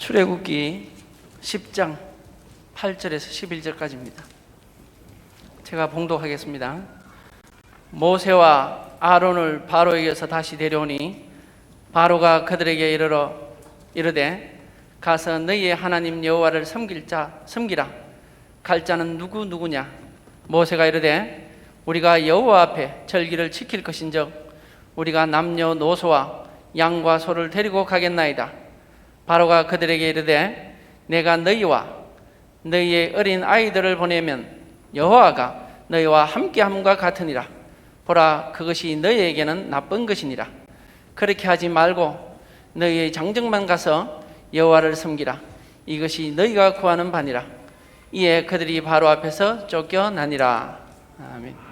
출애굽기 10장 8절에서 11절까지입니다. 제가 봉독하겠습니다. 모세와 아론을 바로에게서 다시 데려오니 바로가 그들에게 이르되 가서 너희의 하나님 여호와를 섬기라. 갈 자는 누구냐? 모세가 이르되 우리가 여호와 앞에 절기를 지킬 것인즉 우리가 남녀노소와 양과 소를 데리고 가겠나이다. 바로가 그들에게 이르되 내가 너희와 너희의 어린 아이들을 보내면 여호와가 너희와 함께함과 같으니라. 보라, 그것이 너희에게는 나쁜 것이니라. 그렇게 하지 말고 너희의 장정만 가서 여호와를 섬기라. 이것이 너희가 구하는 바니라. 이에 그들이 바로 앞에서 쫓겨나니라. 아멘.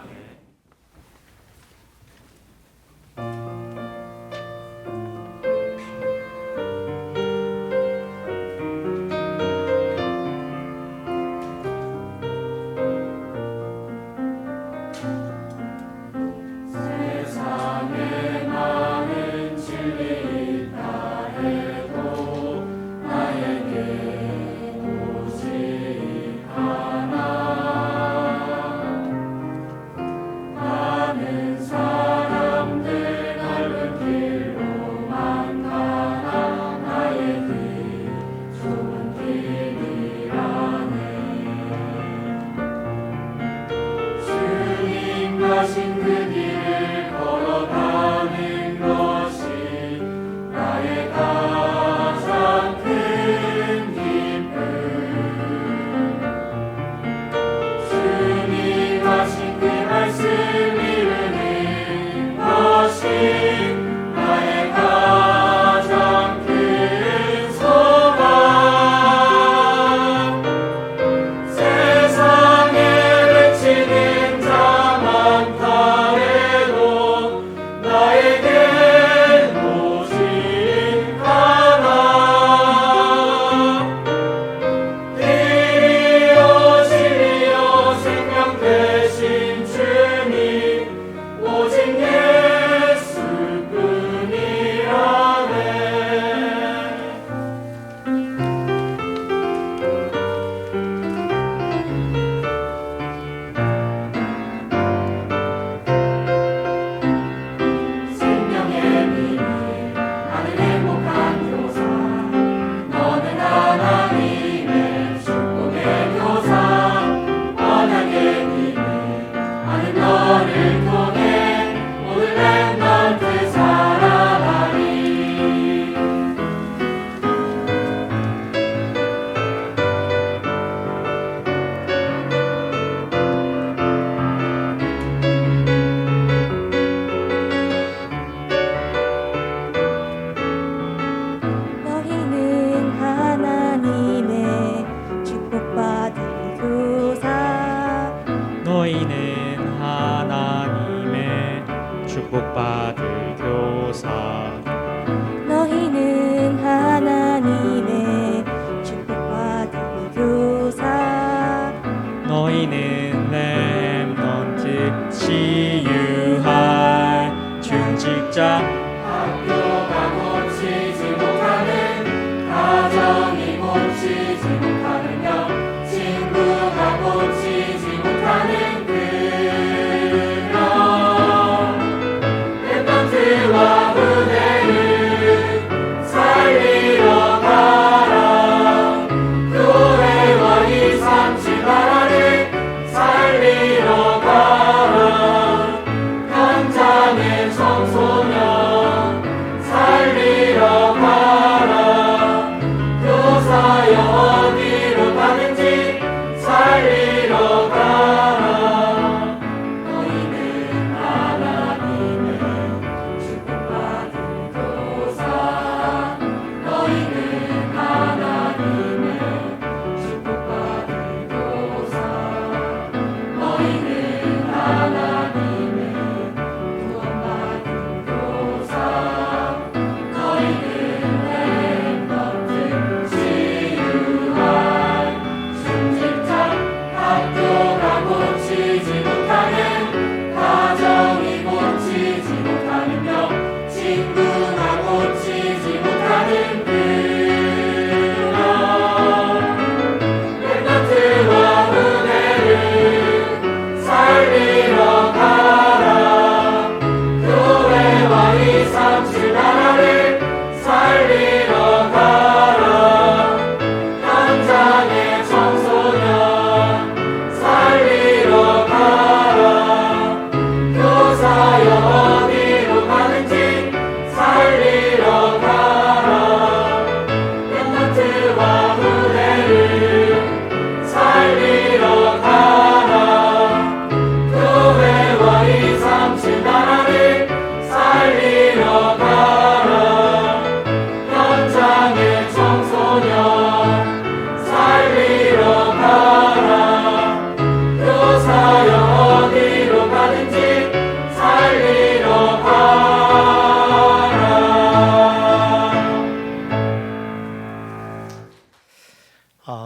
하신 그 길을 걸어가는 것이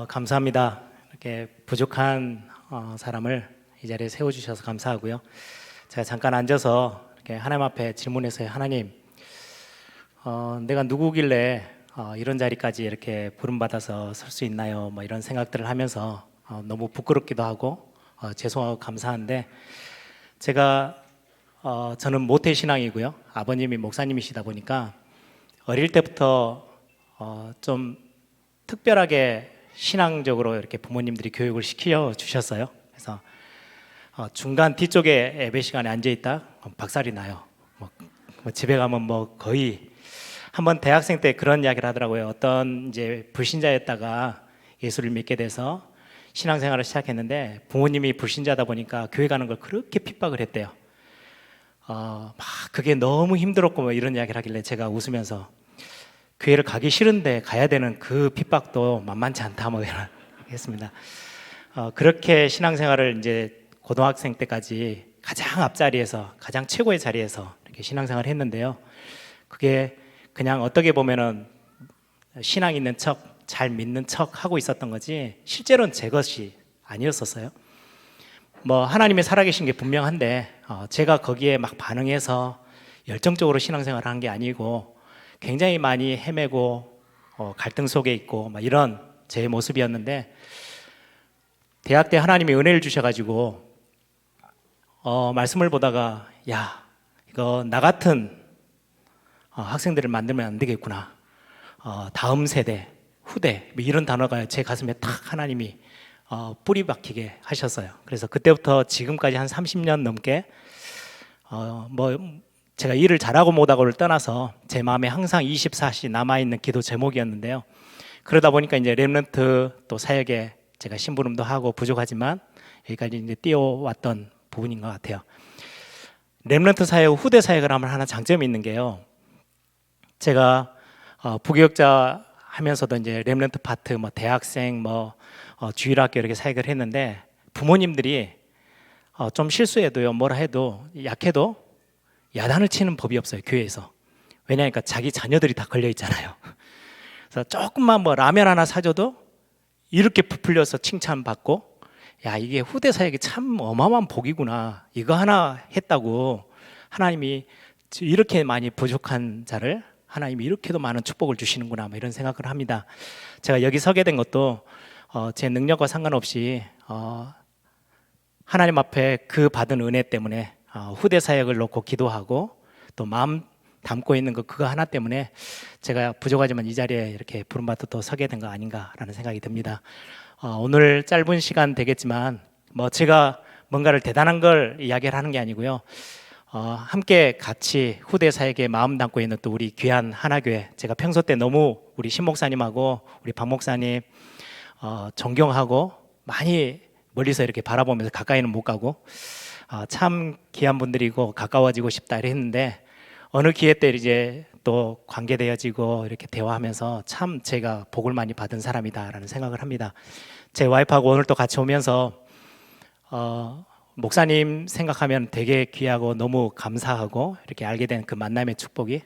감사합니다. 이렇게 부족한 사람을 이 자리에 세워주셔서 감사하고요. 제가 잠깐 앉아서 이렇게 하나님 앞에 질문해서요. 하나님, 내가 누구길래 이런 자리까지 이렇게 부름받아서 설 수 있나요? 뭐 이런 생각들을 하면서 너무 부끄럽기도 하고 죄송하고 감사한데, 제가 저는 모태신앙이고요. 아버님이 목사님이시다 보니까 어릴 때부터 좀 특별하게 신앙적으로 이렇게 부모님들이 교육을 시켜 주셨어요. 그래서 중간 뒤쪽에 예배 시간에 앉아 있다 박살이 나요. 뭐 집에 가면 뭐 거의 한번 대학생 때 그런 이야기를 하더라고요. 어떤 이제 불신자였다가 예수를 믿게 돼서 신앙생활을 시작했는데 부모님이 불신자다 보니까 교회 가는 걸 그렇게 핍박을 했대요. 막 그게 너무 힘들었고 뭐 이런 이야기를 하길래 제가 웃으면서 교회를 가기 싫은데 가야 되는 그 핍박도 만만치 않다 뭐 이런 했습니다. 그렇게 신앙생활을 이제 고등학생 때까지 가장 앞자리에서 가장 최고의 자리에서 이렇게 신앙생활을 했는데요. 그게 그냥 어떻게 보면은 신앙 있는 척, 잘 믿는 척 하고 있었던 거지 실제로는 제 것이 아니었었어요. 뭐 하나님이 살아계신 게 분명한데 제가 거기에 막 반응해서 열정적으로 신앙생활을 한 게 아니고 굉장히 많이 헤매고 갈등 속에 있고 막 이런 제 모습이었는데, 대학 때 하나님이 은혜를 주셔가지고 말씀을 보다가 야, 이거 나 같은 학생들을 만들면 안 되겠구나. 다음 세대, 후대 뭐 이런 단어가 제 가슴에 탁 하나님이 뿌리 박히게 하셨어요. 그래서 그때부터 지금까지 한 30년 넘게 뭐 제가 일을 잘하고 못하고를 떠나서 제 마음에 항상 24시 남아있는 기도 제목이었는데요. 그러다 보니까 이제 렘넌트 또 사역에 제가 심부름도 하고 부족하지만 여기까지 이제 뛰어왔던 부분인 것 같아요. 렘넌트 사역, 후대 사역을 하면 하나 장점이 있는 게요. 제가 부교육자 하면서도 이제 렘넌트 파트, 뭐 대학생, 뭐 주일학교 이렇게 사역을 했는데 부모님들이 좀 실수해도요, 뭐라 해도 약해도 야단을 치는 법이 없어요, 교회에서. 왜냐하니까 자기 자녀들이 다 걸려 있잖아요. 그래서 조금만 뭐 라면 하나 사줘도 이렇게 부풀려서 칭찬받고, 야, 이게 후대 사역이 참 어마어마한 복이구나. 이거 하나 했다고 하나님이 이렇게 많이 부족한 자를 하나님이 이렇게도 많은 축복을 주시는구나, 뭐 이런 생각을 합니다. 제가 여기 서게 된 것도 제 능력과 상관없이 하나님 앞에 그 받은 은혜 때문에 후대 사역을 놓고 기도하고 또 마음 담고 있는 그거 하나 때문에 제가 부족하지만 이 자리에 이렇게 부름받아 또 서게 된 거 아닌가라는 생각이 듭니다. 오늘 짧은 시간 되겠지만 뭐 제가 뭔가를 대단한 걸 이야기를 하는 게 아니고요. 함께 같이 후대 사역에 마음 담고 있는 또 우리 귀한 하나교회, 제가 평소 때 너무 우리 신 목사님하고 우리 박 목사님 존경하고 많이 멀리서 이렇게 바라보면서 가까이는 못 가고 참 귀한 분들이고 가까워지고 싶다 했는데, 어느 기회 때 이제 또 관계되어지고 이렇게 대화하면서 참 제가 복을 많이 받은 사람이다라는 생각을 합니다. 제 와이프하고 오늘 또 같이 오면서 목사님 생각하면 되게 귀하고 너무 감사하고 이렇게 알게 된 그 만남의 축복이,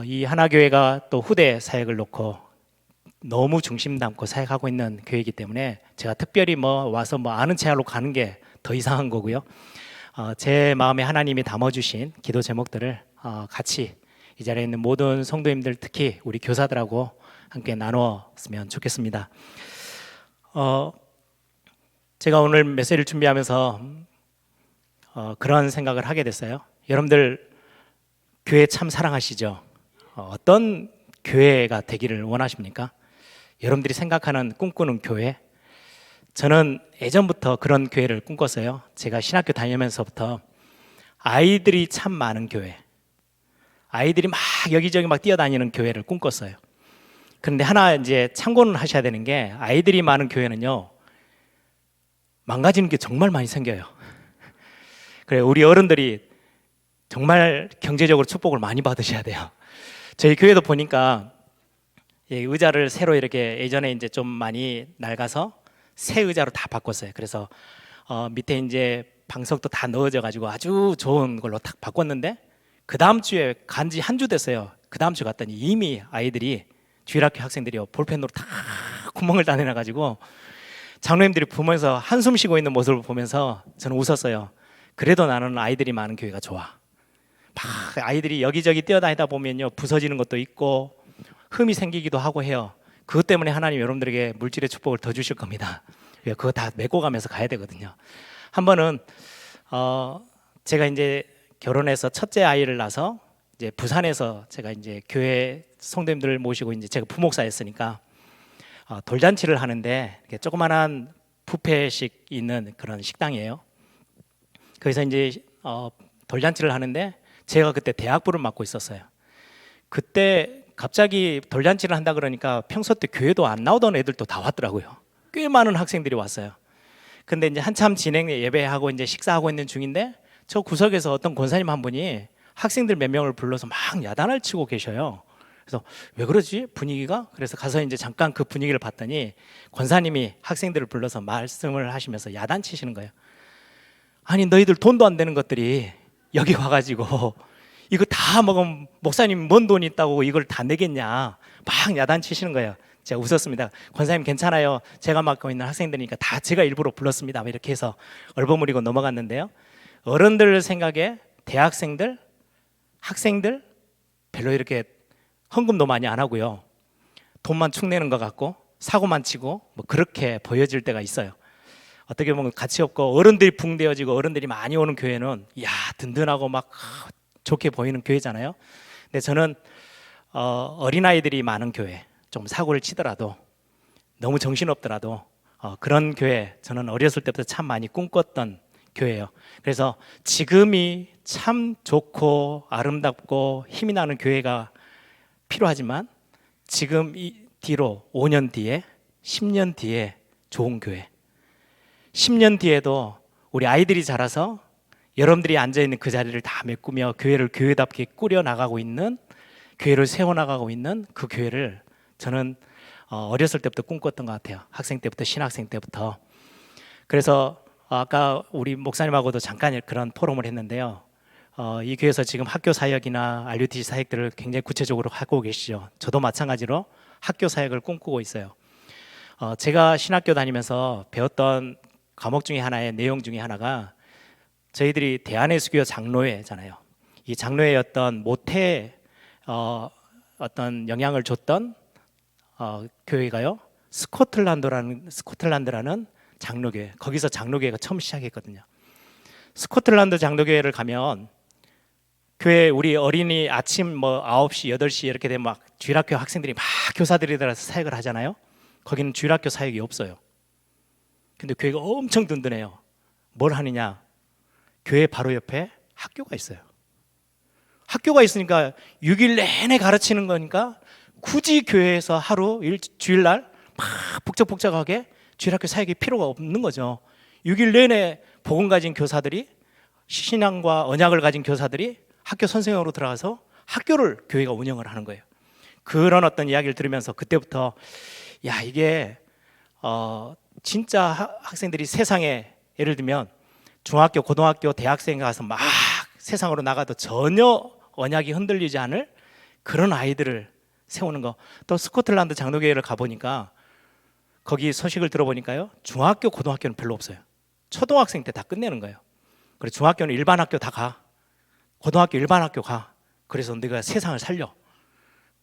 이 하나교회가 또 후대 사역을 놓고 너무 중심 담고 사역하고 있는 교회이기 때문에 제가 특별히 뭐 와서 뭐 아는 체하러 가는 게 더 이상한 거고요. 제 마음에 하나님이 담아주신 기도 제목들을 같이 이 자리에 있는 모든 성도님들, 특히 우리 교사들하고 함께 나누었으면 좋겠습니다. 제가 오늘 메시지를 준비하면서 그런 생각을 하게 됐어요. 여러분들 교회 참 사랑하시죠? 어떤 교회가 되기를 원하십니까? 여러분들이 생각하는 꿈꾸는 교회, 저는 예전부터 그런 교회를 꿈꿨어요. 제가 신학교 다니면서부터 아이들이 참 많은 교회, 아이들이 막 여기저기 막 뛰어다니는 교회를 꿈꿨어요. 그런데 하나 이제 참고는 하셔야 되는 게, 아이들이 많은 교회는요, 망가지는 게 정말 많이 생겨요. 그래, 우리 어른들이 정말 경제적으로 축복을 많이 받으셔야 돼요. 저희 교회도 보니까 의자를 새로 이렇게, 예전에 이제 좀 많이 낡아서 새 의자로 다 바꿨어요. 그래서 밑에 이제 방석도 다 넣어져 가지고 아주 좋은 걸로 딱 바꿨는데, 그 다음 주에 간지 한 주 됐어요. 그 다음 주 갔더니 이미 아이들이, 주일학교 학생들이 볼펜으로 다 구멍을 다 내놔가지고 장로님들이 보면서 한숨 쉬고 있는 모습을 보면서 저는 웃었어요. 그래도 나는 아이들이 많은 교회가 좋아. 막 아이들이 여기저기 뛰어다니다 보면요, 부서지는 것도 있고 흠이 생기기도 하고 해요. 그것 때문에 하나님 여러분들에게 물질의 축복을 더 주실 겁니다. 그거 다 메고 가면서 가야 되거든요. 한 번은 제가 이제 결혼해서 첫째 아이를 낳아서 이제 부산에서 제가 이제 교회 성도님들을 모시고 이제 제가 부목사였으니까 돌잔치를 하는데 이렇게 조그만한 뷔페식 있는 그런 식당이에요. 그래서 이제 돌잔치를 하는데 제가 그때 대학부를 맡고 있었어요. 그때 갑자기 돌잔치를 한다 그러니까 평소 때 교회도 안 나오던 애들도 다 왔더라고요. 꽤 많은 학생들이 왔어요. 근데 이제 한참 진행 예배하고 이제 식사하고 있는 중인데 저 구석에서 어떤 권사님 한 분이 학생들 몇 명을 불러서 막 야단을 치고 계셔요. 그래서 왜 그러지? 분위기가? 그래서 가서 이제 잠깐 그 분위기를 봤더니 권사님이 학생들을 불러서 말씀을 하시면서 야단 치시는 거예요. 아니 너희들 돈도 안 되는 것들이 여기 와가지고 이거 다 먹으면 목사님 뭔 돈 있다고 이걸 다 내겠냐 막 야단 치시는 거예요. 제가 웃었습니다. 권사님 괜찮아요. 제가 맡고 있는 학생들이니까 다 제가 일부러 불렀습니다. 이렇게 해서 얼버무리고 넘어갔는데요. 어른들 생각에 대학생들, 학생들 별로 이렇게 헌금도 많이 안 하고요. 돈만 축내는 것 같고 사고만 치고 뭐 그렇게 보여질 때가 있어요. 어떻게 보면 가치 없고 어른들이 붕대어지고 어른들이 많이 오는 교회는 야 든든하고 막 좋게 보이는 교회잖아요. 근데 저는 어린아이들이 많은 교회, 좀 사고를 치더라도 너무 정신없더라도 그런 교회 저는 어렸을 때부터 참 많이 꿈꿨던 교회예요. 그래서 지금이 참 좋고 아름답고 힘이 나는 교회가 필요하지만 지금 이 뒤로 5년 뒤에 10년 뒤에 좋은 교회 10년 뒤에도 우리 아이들이 자라서 여러분들이 앉아있는 그 자리를 다 메꾸며 교회를 교회답게 꾸려나가고 있는 교회를 세워나가고 있는 그 교회를 저는 어렸을 때부터 꿈꿨던 것 같아요. 학생 때부터 신학생 때부터. 그래서 아까 우리 목사님하고도 잠깐 그런 포럼을 했는데요. 이 교회에서 지금 학교 사역이나 RUTC 사역들을 굉장히 구체적으로 하고 계시죠. 저도 마찬가지로 학교 사역을 꿈꾸고 있어요. 제가 신학교 다니면서 배웠던 과목 중에 하나의 내용 중에 하나가 저희들이 대한예수교 장로회잖아요. 이 장로회의 어떤 모태에 어떤 영향을 줬던 교회가요. 스코틀란드라는 장로교회. 거기서 장로교회가 처음 시작했거든요. 스코틀란드 장로교회를 가면 교회 우리 어린이 아침 뭐 9시, 8시 이렇게 되면 막 주일학교 학생들이 막 교사들이 들어서 사역을 하잖아요. 거기는 주일학교 사역이 없어요. 근데 교회가 엄청 든든해요. 뭘 하느냐? 교회 바로 옆에 학교가 있어요. 학교가 있으니까 6일 내내 가르치는 거니까 굳이 교회에서 하루 주일날 막 복잡복잡하게 주일학교 사역이 필요가 없는 거죠. 6일 내내 복음 가진 교사들이 신앙과 언약을 가진 교사들이 학교 선생으로 들어가서 학교를 교회가 운영을 하는 거예요. 그런 어떤 이야기를 들으면서 그때부터 야 이게 진짜 학생들이 세상에 예를 들면 중학교, 고등학교, 대학생 가서 막 세상으로 나가도 전혀 언약이 흔들리지 않을 그런 아이들을 세우는 거. 또 스코틀랜드 장로교회를 가보니까 거기 소식을 들어보니까요 중학교, 고등학교는 별로 없어요. 초등학생 때 다 끝내는 거예요. 그리고 중학교는 일반 학교 다 가. 고등학교 일반 학교 가. 그래서 네가 세상을 살려.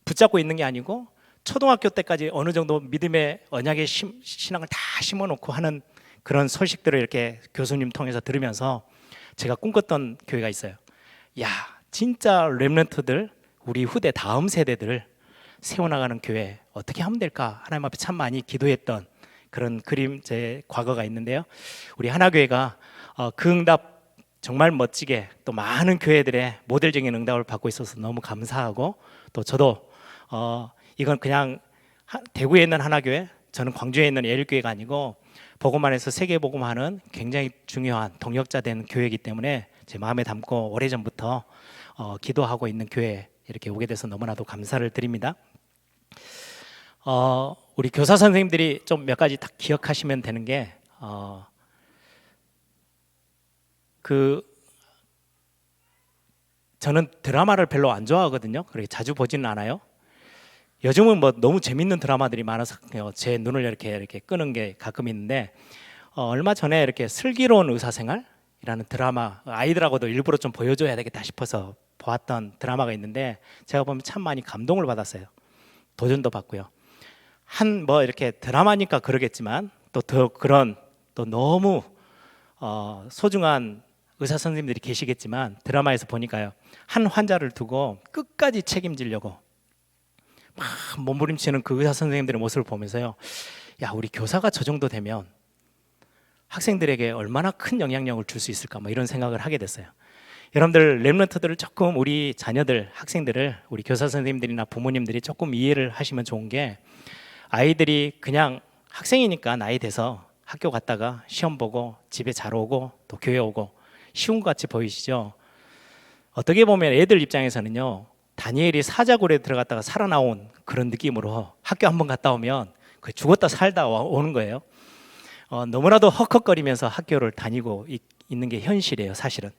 붙잡고 있는 게 아니고 초등학교 때까지 어느 정도 믿음의 언약의 신앙을 다 심어놓고 하는 그런 소식들을 이렇게 교수님 통해서 들으면서 제가 꿈꿨던 교회가 있어요. 야, 진짜 렘넌트들, 우리 후대 다음 세대들을 세워나가는 교회 어떻게 하면 될까? 하나님 앞에 참 많이 기도했던 그런 그림 제 과거가 있는데요. 우리 하나교회가 그 응답 정말 멋지게 또 많은 교회들의 모델적인 응답을 받고 있어서 너무 감사하고 또 저도 이건 그냥 대구에 있는 하나교회, 저는 광주에 있는 예일교회가 아니고 복음 안에서 세계 복음하는 굉장히 중요한 동역자 된 교회이기 때문에 제 마음에 담고 오래전부터 기도하고 있는 교회에 이렇게 오게 돼서 너무나도 감사를 드립니다. 우리 교사 선생님들이 좀 몇 가지 딱 기억하시면 되는 게 저는 드라마를 별로 안 좋아하거든요. 그렇게 자주 보지는 않아요. 요즘은 뭐 너무 재밌는 드라마들이 많아서 제 눈을 이렇게 끄는 게 가끔 있는데 얼마 전에 이렇게 슬기로운 의사생활이라는 드라마, 아이들하고도 일부러 좀 보여줘야 되겠다 싶어서 보았던 드라마가 있는데 제가 보면 참 많이 감동을 받았어요. 도전도 받고요. 한 뭐 이렇게 드라마니까 그러겠지만 또 더 그런 또 너무 소중한 의사 선생님들이 계시겠지만 드라마에서 보니까요, 한 환자를 두고 끝까지 책임지려고 막 몸부림치는 그 의사 선생님들의 모습을 보면서요, 야, 우리 교사가 저 정도 되면 학생들에게 얼마나 큰 영향력을 줄 수 있을까, 뭐 이런 생각을 하게 됐어요. 여러분들, 랩런트들을 조금, 우리 자녀들, 학생들을 우리 교사 선생님들이나 부모님들이 조금 이해를 하시면 좋은 게, 아이들이 그냥 학생이니까 나이 돼서 학교 갔다가 시험 보고 집에 잘 오고 또 교회 오고 쉬운 것 같이 보이시죠? 어떻게 보면 애들 입장에서는요, 다니엘이 사자굴에 들어갔다가 살아나온 그런 느낌으로 학교 한번 갔다 오면 거의 죽었다 살다 오는 거예요. 너무나도 헉헉거리면서 학교를 다니고 있는 게 현실이에요, 사실은.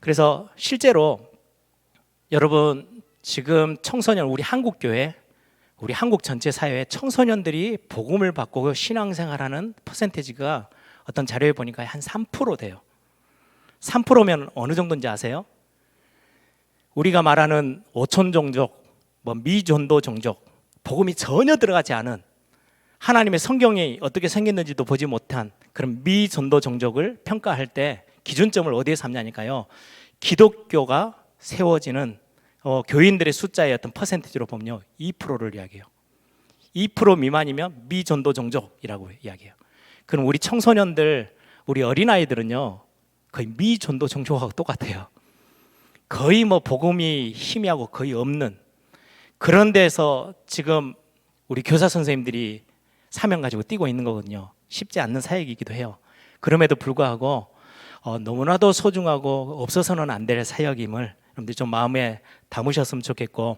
그래서 실제로 여러분, 지금 청소년, 우리 한국 교회, 우리 한국 전체 사회에 청소년들이 복음을 받고 신앙생활하는 퍼센테이지가 어떤 자료에 보니까 한 3% 돼요. 3%면 어느 정도인지 아세요? 우리가 말하는 오촌 종족, 뭐 미전도 종족, 복음이 전혀 들어가지 않은, 하나님의 성경이 어떻게 생겼는지도 보지 못한 그런 미전도 종족을 평가할 때 기준점을 어디에 삼냐니까요, 기독교가 세워지는 교인들의 숫자의 어떤 퍼센티지로 보면요, 2%를 이야기해요. 2% 미만이면 미전도 종족이라고 이야기해요. 그럼 우리 청소년들, 우리 어린아이들은요, 거의 미전도 종족하고 똑같아요. 거의 뭐 복음이 희미하고 거의 없는 그런 데서 지금 우리 교사 선생님들이 사명 가지고 뛰고 있는 거거든요. 쉽지 않는 사역이기도 해요. 그럼에도 불구하고 너무나도 소중하고 없어서는 안 될 사역임을 여러분들 좀 마음에 담으셨으면 좋겠고,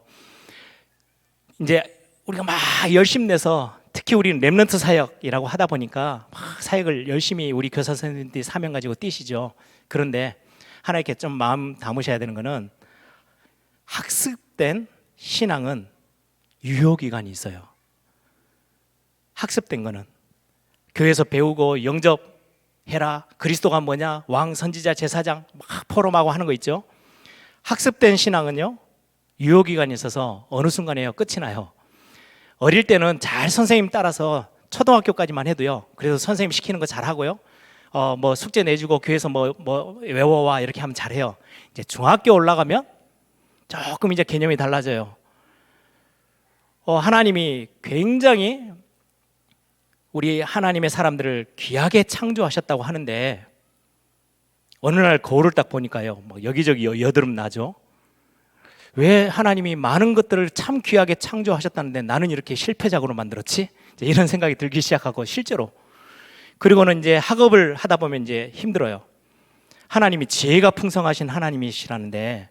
이제 우리가 막 열심 내서, 특히 우리는 렘넌트 사역이라고 하다 보니까 막 사역을 열심히 우리 교사 선생님들이 사명 가지고 뛰시죠. 그런데 하나 이렇게 좀 마음 담으셔야 되는 거는, 학습된 신앙은 유효기간이 있어요. 학습된 거는 교회에서 배우고 영접해라, 그리스도가 뭐냐, 왕, 선지자, 제사장 막 포럼하고 하는 거 있죠. 학습된 신앙은요, 유효기간이 있어서 어느 순간에요, 끝이 나요. 어릴 때는 잘 선생님 따라서 초등학교까지만 해도요, 그래서 선생님 시키는 거 잘하고요, 뭐 숙제 내주고 교회에서 뭐 외워와 이렇게 하면 잘해요. 이제 중학교 올라가면 조금 이제 개념이 달라져요. 하나님이 굉장히 우리 하나님의 사람들을 귀하게 창조하셨다고 하는데, 어느 날 거울을 딱 보니까요, 뭐 여기저기 여드름 나죠. 왜 하나님이 많은 것들을 참 귀하게 창조하셨다는데 나는 이렇게 실패작으로 만들었지? 이런 생각이 들기 시작하고, 실제로. 그리고는 이제 학업을 하다 보면 이제 힘들어요. 하나님이 지혜가 풍성하신 하나님이시라는데,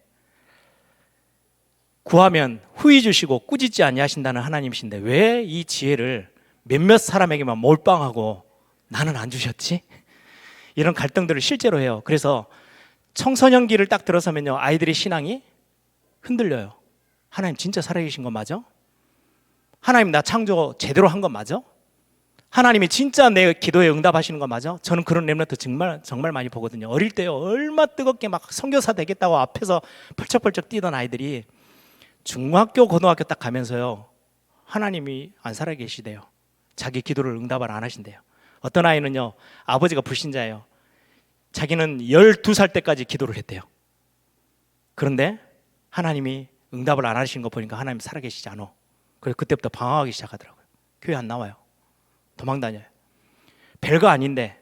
구하면 후히 주시고 꾸짖지 아니하신다는 하나님이신데 왜 이 지혜를 몇몇 사람에게만 몰빵하고 나는 안 주셨지? 이런 갈등들을 실제로 해요. 그래서 청소년기를 딱 들어서면요, 아이들의 신앙이 흔들려요. 하나님 진짜 살아계신 거 맞아? 하나님 나 창조 제대로 한 거 맞아? 하나님이 진짜 내 기도에 응답하시는 거 맞아? 저는 그런 렘넌트 정말 많이 보거든요. 어릴 때요, 얼마 뜨겁게 막 선교사 되겠다고 앞에서 펄쩍펄쩍 뛰던 아이들이 중학교, 고등학교 딱 가면서요, 하나님이 안 살아계시대요. 자기 기도를 응답을 안 하신대요. 어떤 아이는요, 아버지가 불신자예요. 자기는 12살 때까지 기도를 했대요. 그런데 하나님이 응답을 안 하시는 거 보니까 하나님 살아계시지 않아. 그래서 그때부터 방황하기 시작하더라고요. 교회 안 나와요. 도망 다녀요. 별거 아닌데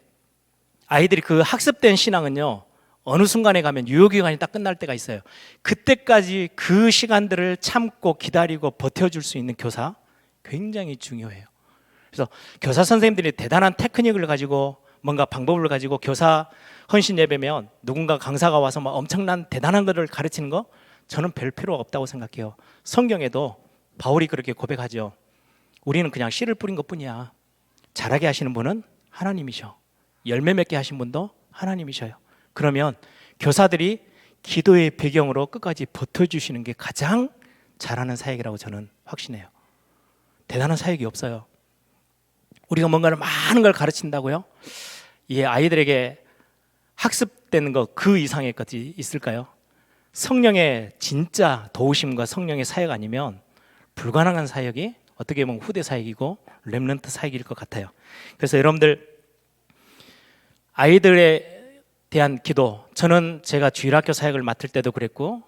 아이들이 그 학습된 신앙은요, 어느 순간에 가면 유효기간이 딱 끝날 때가 있어요. 그때까지 그 시간들을 참고 기다리고 버텨줄 수 있는 교사, 굉장히 중요해요. 그래서 교사 선생님들이 대단한 테크닉을 가지고, 뭔가 방법을 가지고 교사 헌신 예배면 누군가 강사가 와서 막 엄청난 대단한 것을 가르치는 거, 저는 별 필요가 없다고 생각해요. 성경에도 바울이 그렇게 고백하죠. 우리는 그냥 씨를 뿌린 것뿐이야. 잘하게 하시는 분은 하나님이셔. 열매 맺게 하신 분도 하나님이셔요. 그러면 교사들이 기도의 배경으로 끝까지 버텨주시는 게 가장 잘하는 사역이라고 저는 확신해요. 대단한 사역이 없어요. 우리가 뭔가를 많은 걸 가르친다고요? 이 아이들에게 학습되는 것 그 이상의 것이 있을까요? 성령의 진짜 도우심과 성령의 사역 아니면 불가능한 사역이 어떻게 보면 후대 사역이고 렘넌트 사역일 것 같아요. 그래서 여러분들 아이들에 대한 기도, 저는 제가 주일학교 사역을 맡을 때도 그랬고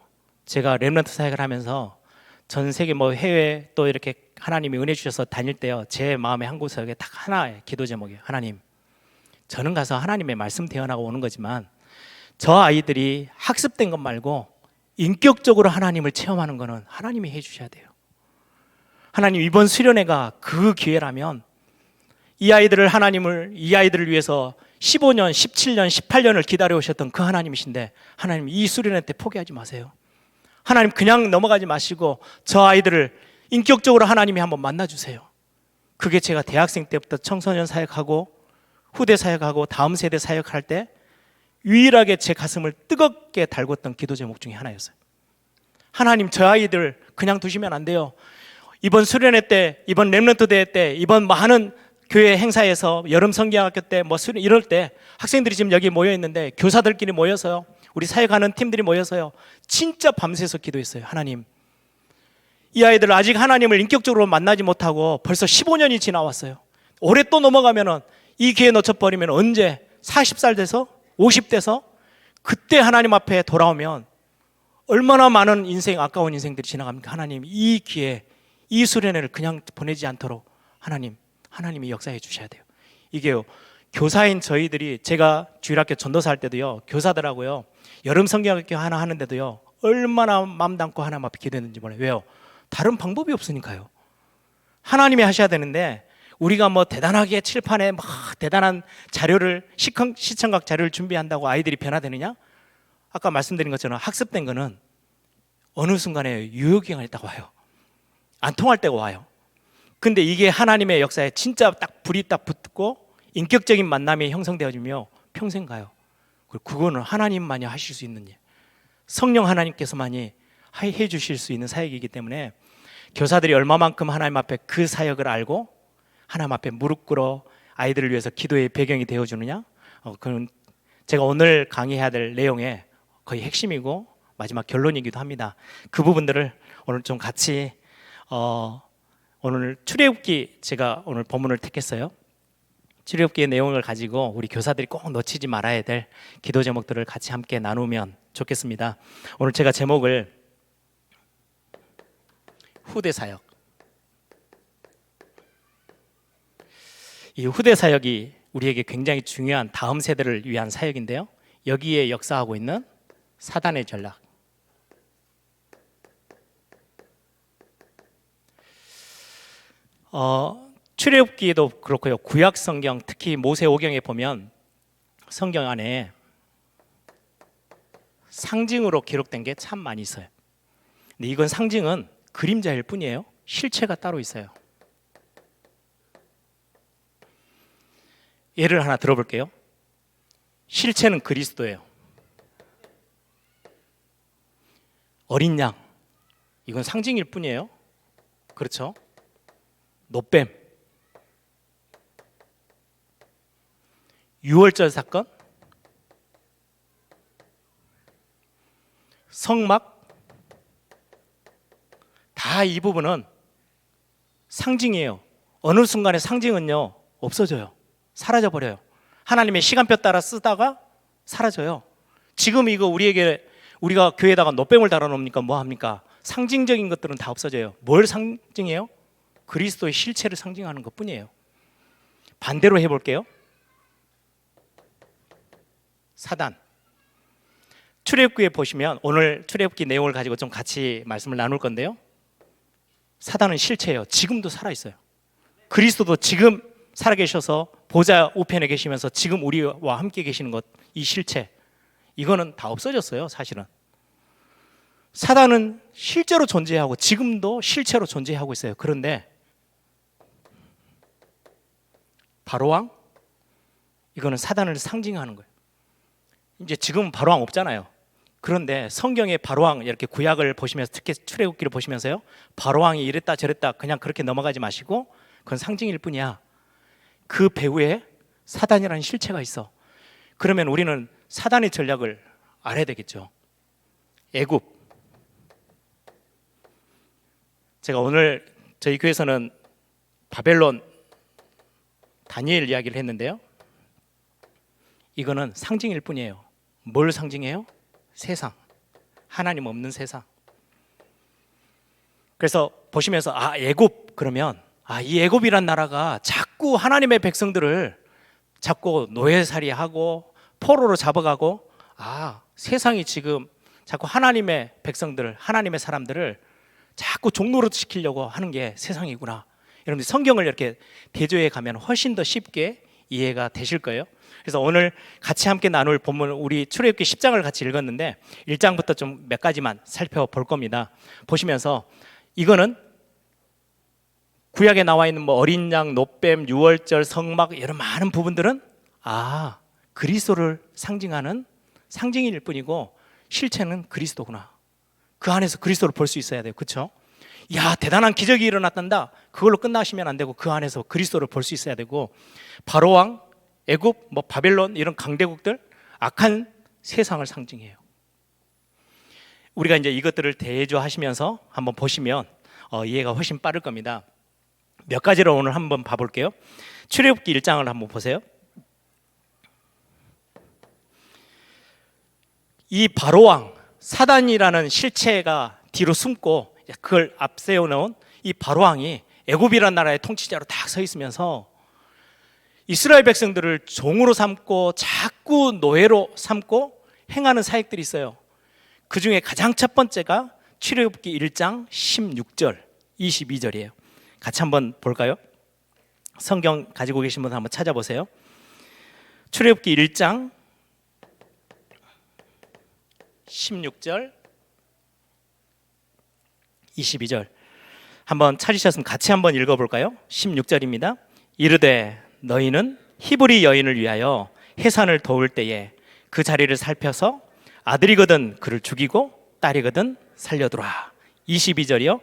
제가 렘넌트 사역을 하면서 전 세계 뭐 해외 또 이렇게 하나님이 은혜 주셔서 다닐 때요, 제 마음의 한 구석에 딱 하나의 기도 제목이에요. 하나님, 저는 가서 하나님의 말씀 대언하고 오는 거지만 저 아이들이 학습된 것 말고 인격적으로 하나님을 체험하는 거는 하나님이 해주셔야 돼요. 하나님, 이번 수련회가 그 기회라면 이 아이들을 위해서 15년, 17년, 18년을 기다려 오셨던 그 하나님이신데 하나님, 이 수련회 때 포기하지 마세요. 하나님, 그냥 넘어가지 마시고 저 아이들을 인격적으로 하나님이 한번 만나주세요. 그게 제가 대학생 때부터 청소년 사역하고 후대 사역하고 다음 세대 사역할 때 유일하게 제 가슴을 뜨겁게 달궜던 기도 제목 중에 하나였어요. 하나님, 저 아이들 그냥 두시면 안 돼요. 이번 수련회 때, 이번 렘넌트 대회 때, 이번 많은 교회 행사에서 여름 성경학교 때 뭐 수련 이럴 때 학생들이 지금 여기 모여 있는데 교사들끼리 모여서요, 우리 사역하는 팀들이 모여서요, 진짜 밤새서 기도했어요. 하나님, 이 아이들 아직 하나님을 인격적으로 만나지 못하고 벌써 15년이 지나왔어요. 올해 또 넘어가면은 이 기회 놓쳐버리면 언제 40살 돼서 50대서 그때 하나님 앞에 돌아오면 얼마나 많은 인생, 아까운 인생들이 지나갑니까? 하나님, 이 기회, 이 수련회를 그냥 보내지 않도록 하나님이 역사해 주셔야 돼요. 이게요, 교사인 저희들이, 제가 주일학교 전도사 할 때도요, 교사들하고요 여름 성경학교 하나 하는데도요 얼마나 마음 담고 하나님 앞에 기도했는지 몰라요. 왜요? 다른 방법이 없으니까요. 하나님이 하셔야 되는데 우리가 뭐 대단하게 칠판에 막 대단한 자료를, 시청각 자료를 준비한다고 아이들이 변화되느냐? 아까 말씀드린 것처럼 학습된 거는 어느 순간에 유효기간이 딱 와요. 안 통할 때가 와요. 근데 이게 하나님의 역사에 진짜 딱 불이 딱 붙고 인격적인 만남이 형성되어지며 평생 가요. 그거는 하나님만이 하실 수 있는 일, 성령 하나님께서만이 해 주실 수 있는 사역이기 때문에 교사들이 얼마만큼 하나님 앞에 그 사역을 알고 하나님 앞에 무릎 꿇어 아이들을 위해서 기도의 배경이 되어주느냐, 그건 제가 오늘 강의해야 될 내용의 거의 핵심이고 마지막 결론이기도 합니다. 그 부분들을 오늘 좀 같이 오늘 출애굽기, 제가 오늘 본문을 택했어요. 출애굽기의 내용을 가지고 우리 교사들이 꼭 놓치지 말아야 될 기도 제목들을 같이 함께 나누면 좋겠습니다. 오늘 제가 제목을 후대 사역, 이 후대 사역이 우리에게 굉장히 중요한 다음 세대를 위한 사역인데요, 여기에 역사하고 있는 사단의 전략. 출애굽기에도 그렇고요, 구약 성경, 특히 모세오경에 보면 성경 안에 상징으로 기록된 게 참 많이 있어요. 근데 이건 상징은 그림자일 뿐이에요. 실체가 따로 있어요. 예를 하나 들어볼게요. 실체는 그리스도예요. 어린 양, 이건 상징일 뿐이에요. 그렇죠? 노뱀, 유월절 사건, 성막, 다 이 부분은 상징이에요. 어느 순간에 상징은요 없어져요. 사라져버려요. 하나님의 시간표 따라 쓰다가 사라져요. 지금 이거 우리가 교회에다가 노뱀을 달아놓습니까? 뭐 합니까? 상징적인 것들은 다 없어져요. 뭘 상징해요? 그리스도의 실체를 상징하는 것 뿐이에요. 반대로 해볼게요. 사단. 출애굽기에 보시면 오늘 출애굽기 내용을 가지고 좀 같이 말씀을 나눌 건데요, 사단은 실체예요. 지금도 살아있어요. 그리스도도 지금 살아계셔서 보좌 우편에 계시면서 지금 우리와 함께 계시는 것, 이 실체, 이거는 다 없어졌어요. 사실은 사단은 실제로 존재하고 지금도 실체로 존재하고 있어요. 그런데 바로왕, 이거는 사단을 상징하는 거예요. 이제 지금은 바로왕 없잖아요. 그런데 성경의 바로왕 이렇게 구약을 보시면서 특히 출애굽기를 보시면서요, 바로왕이 이랬다 저랬다 그냥 그렇게 넘어가지 마시고 그건 상징일 뿐이야. 그 배후에 사단이라는 실체가 있어. 그러면 우리는 사단의 전략을 알아야 되겠죠. 애굽. 제가 오늘 저희 교회에서는 바벨론 다니엘 이야기를 했는데요, 이거는 상징일 뿐이에요. 뭘 상징해요? 세상, 하나님 없는 세상. 그래서 보시면서 애굽 그러면 이 애굽이란 나라가 자꾸 하나님의 백성들을 자꾸 노예살이하고 포로로 잡아가고 세상이 지금 자꾸 하나님의 백성들을, 하나님의 사람들을 자꾸 종노릇 시키려고 하는 게 세상이구나. 여러분들 성경을 이렇게 대조해 가면 훨씬 더 쉽게 이해가 되실 거예요. 그래서 오늘 같이 함께 나눌 본문, 우리 출애굽기 10장을 같이 읽었는데 1장부터 좀 몇 가지만 살펴볼 겁니다. 보시면서 이거는 구약에 나와 있는 어린 양, 노뱀, 유월절, 성막 이런 많은 부분들은 그리스도를 상징하는 상징일 뿐이고 실체는 그리스도구나. 그 안에서 그리스도를 볼 수 있어야 돼요. 그렇죠? 대단한 기적이 일어났단다, 그걸로 끝나시면 안 되고 그 안에서 그리스도를 볼 수 있어야 되고, 바로왕, 애굽, 바벨론 이런 강대국들, 악한 세상을 상징해요. 우리가 이제 이것들을 대조하시면서 한번 보시면 이해가 훨씬 빠를 겁니다. 몇 가지를 오늘 한번 봐볼게요. 출애굽기 1장을 한번 보세요. 이 바로왕, 사단이라는 실체가 뒤로 숨고 그걸 앞세워 놓은 이 바로왕이 애굽이라는 나라의 통치자로 딱 서 있으면서 이스라엘 백성들을 종으로 삼고 자꾸 노예로 삼고 행하는 사역들이 있어요. 그 중에 가장 첫 번째가 출애굽기 1장 16절 22절이에요 같이 한번 볼까요? 성경 가지고 계신 분 한번 찾아보세요. 출애굽기 1장 16절 22절 한번 찾으셨으면 같이 한번 읽어볼까요? 16절입니다. 이르되 너희는 히브리 여인을 위하여 해산을 도울 때에 그 자리를 살펴서 아들이거든 그를 죽이고 딸이거든 살려두라. 22절이요.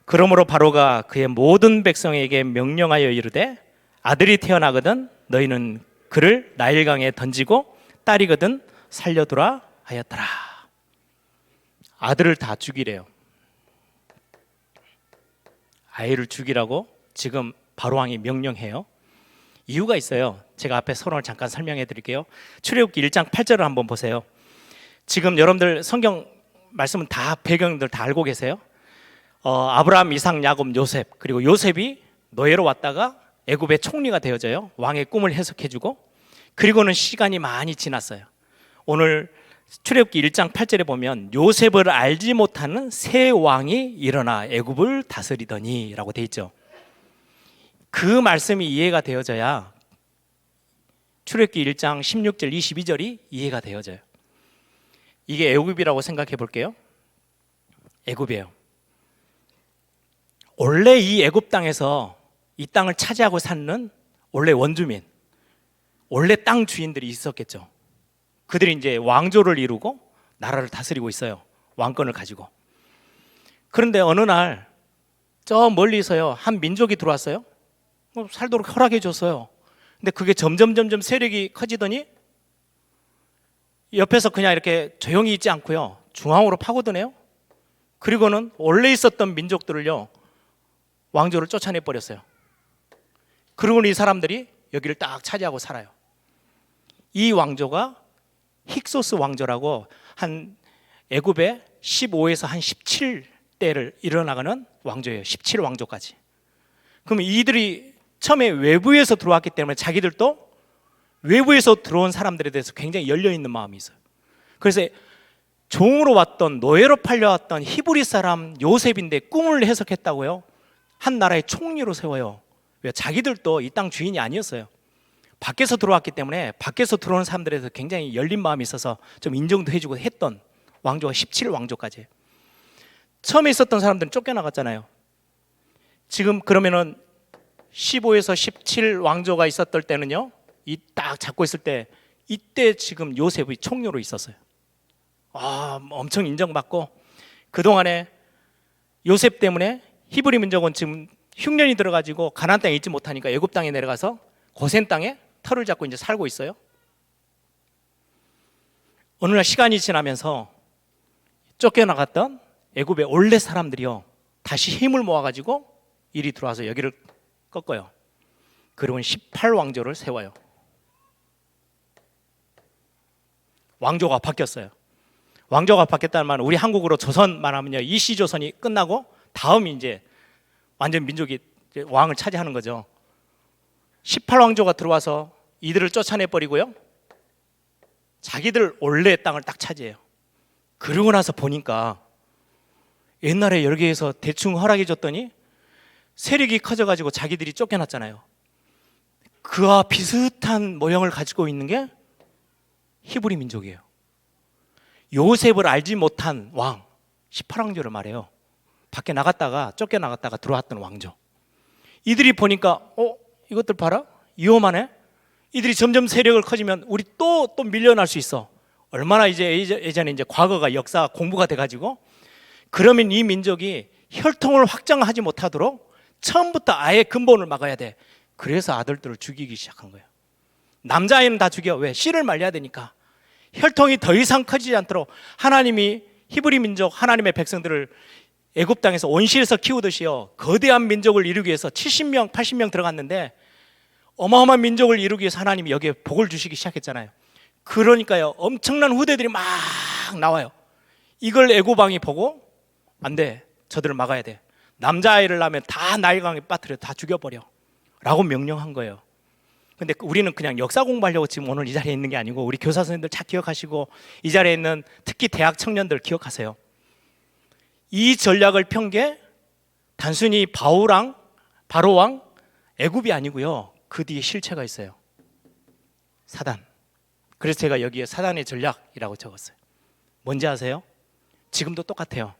그러므로 바로가 그의 모든 백성에게 명령하여 이르되 아들이 태어나거든 너희는 그를 나일강에 던지고 딸이거든 살려두라 하였더라. 아들을 다 죽이래요. 아이를 죽이라고 지금 바로왕이 명령해요. 이유가 있어요. 제가 앞에 서론을 잠깐 설명해 드릴게요. 출애굽기 1장 8절을 한번 보세요. 지금 여러분들 성경 말씀은 다 배경들 다 알고 계세요. 아브라함, 이삭, 야곱, 요셉, 그리고 요셉이 노예로 왔다가 애굽의 총리가 되어져요. 왕의 꿈을 해석해주고, 그리고는 시간이 많이 지났어요. 오늘 출애굽기 1장 8절에 보면 요셉을 알지 못하는 새 왕이 일어나 애굽을 다스리더니 라고 돼 있죠. 그 말씀이 이해가 되어져야 출애굽기 1장 16절 22절이 이해가 되어져요. 이게 애굽이라고 생각해 볼게요. 애굽이에요. 원래 이 애굽 땅에서 이 땅을 차지하고 사는 원래 원주민, 원래 땅 주인들이 있었겠죠. 그들이 이제 왕조를 이루고 나라를 다스리고 있어요. 왕권을 가지고. 그런데 어느 날 저 멀리서요 한 민족이 들어왔어요. 살도록 허락해 줬어요. 근데 그게 점점 세력이 커지더니 옆에서 그냥 이렇게 조용히 있지 않고요 중앙으로 파고드네요. 그리고는 원래 있었던 민족들을요 왕조를 쫓아내 버렸어요. 그리고는 이 사람들이 여기를 딱 차지하고 살아요. 이 왕조가 힉소스 왕조라고 한 애굽의 15에서 한 17대를 일어나가는 왕조예요. 17왕조까지. 그러면 이들이 처음에 외부에서 들어왔기 때문에 자기들도 외부에서 들어온 사람들에 대해서 굉장히 열려있는 마음이 있어요. 그래서 종으로 왔던, 노예로 팔려왔던 히브리 사람 요셉인데 꿈을 해석했다고요 한 나라의 총리로 세워요. 왜? 자기들도 이 땅 주인이 아니었어요. 밖에서 들어왔기 때문에 밖에서 들어오는 사람들에 대해서 굉장히 열린 마음이 있어서 좀 인정도 해주고 했던 왕조가 17왕조까지. 처음에 있었던 사람들은 쫓겨나갔잖아요. 지금 그러면은 15에서 17왕조가 있었을 때는요 이 딱 잡고 있을 때 이때 지금 요셉이 총리로 있었어요. 엄청 인정받고, 그동안에 요셉 때문에 히브리 민족은 지금 흉년이 들어가지고 가나안 땅에 있지 못하니까 애굽 땅에 내려가서 고센 땅에 터를 잡고 이제 살고 있어요. 어느 날 시간이 지나면서 쫓겨나갔던 애굽의 원래 사람들이요, 다시 힘을 모아가지고 이리 들어와서 여기를 꺾어요. 그리고는 18왕조를 세워요. 왕조가 바뀌었어요. 왕조가 바뀌었다는 말은 우리 한국으로 조선 말하면요, 이시조선이 끝나고 다음이 이제 완전 민족이 이제 왕을 차지하는 거죠. 18왕조가 들어와서 이들을 쫓아내버리고요, 자기들 원래의 땅을 딱 차지해요. 그러고 나서 보니까 옛날에 열기에서 대충 허락해 줬더니 세력이 커져가지고 자기들이 쫓겨났잖아요. 그와 비슷한 모형을 가지고 있는 게 히브리 민족이에요. 요셉을 알지 못한 왕, 18왕조를 말해요. 밖에 나갔다가 쫓겨나갔다가 들어왔던 왕조. 이들이 보니까 이것들 봐라, 위험하네. 이들이 점점 세력을 커지면 우리 또 밀려날 수 있어. 얼마나 이제 예전에 이제 과거가 역사 공부가 돼가지고, 그러면 이 민족이 혈통을 확장하지 못하도록 처음부터 아예 근본을 막아야 돼. 그래서 아들들을 죽이기 시작한 거예요. 남자아이는 다 죽여. 왜? 씨를 말려야 되니까. 혈통이 더 이상 커지지 않도록 하나님이 히브리 민족, 하나님의 백성들을 애굽 땅에서 온실에서 키우듯이요, 거대한 민족을 이루기 위해서 70명, 80명 들어갔는데 어마어마한 민족을 이루기 위해서 하나님이 여기에 복을 주시기 시작했잖아요. 그러니까요, 엄청난 후대들이 막 나와요. 이걸 애굽 왕이 보고, 안 돼, 저들을 막아야 돼. 남자아이를 낳으면 다 나일강에 빠뜨려, 다 죽여버려 라고 명령한 거예요. 근데 우리는 그냥 역사 공부하려고 지금 오늘 이 자리에 있는 게 아니고, 우리 교사 선생님들 잘 기억하시고, 이 자리에 있는 특히 대학 청년들 기억하세요. 이 전략을 편 게 단순히 바로왕 애굽이 아니고요, 그 뒤에 실체가 있어요. 사단. 그래서 제가 여기에 사단의 전략이라고 적었어요. 뭔지 아세요? 지금도 똑같아요.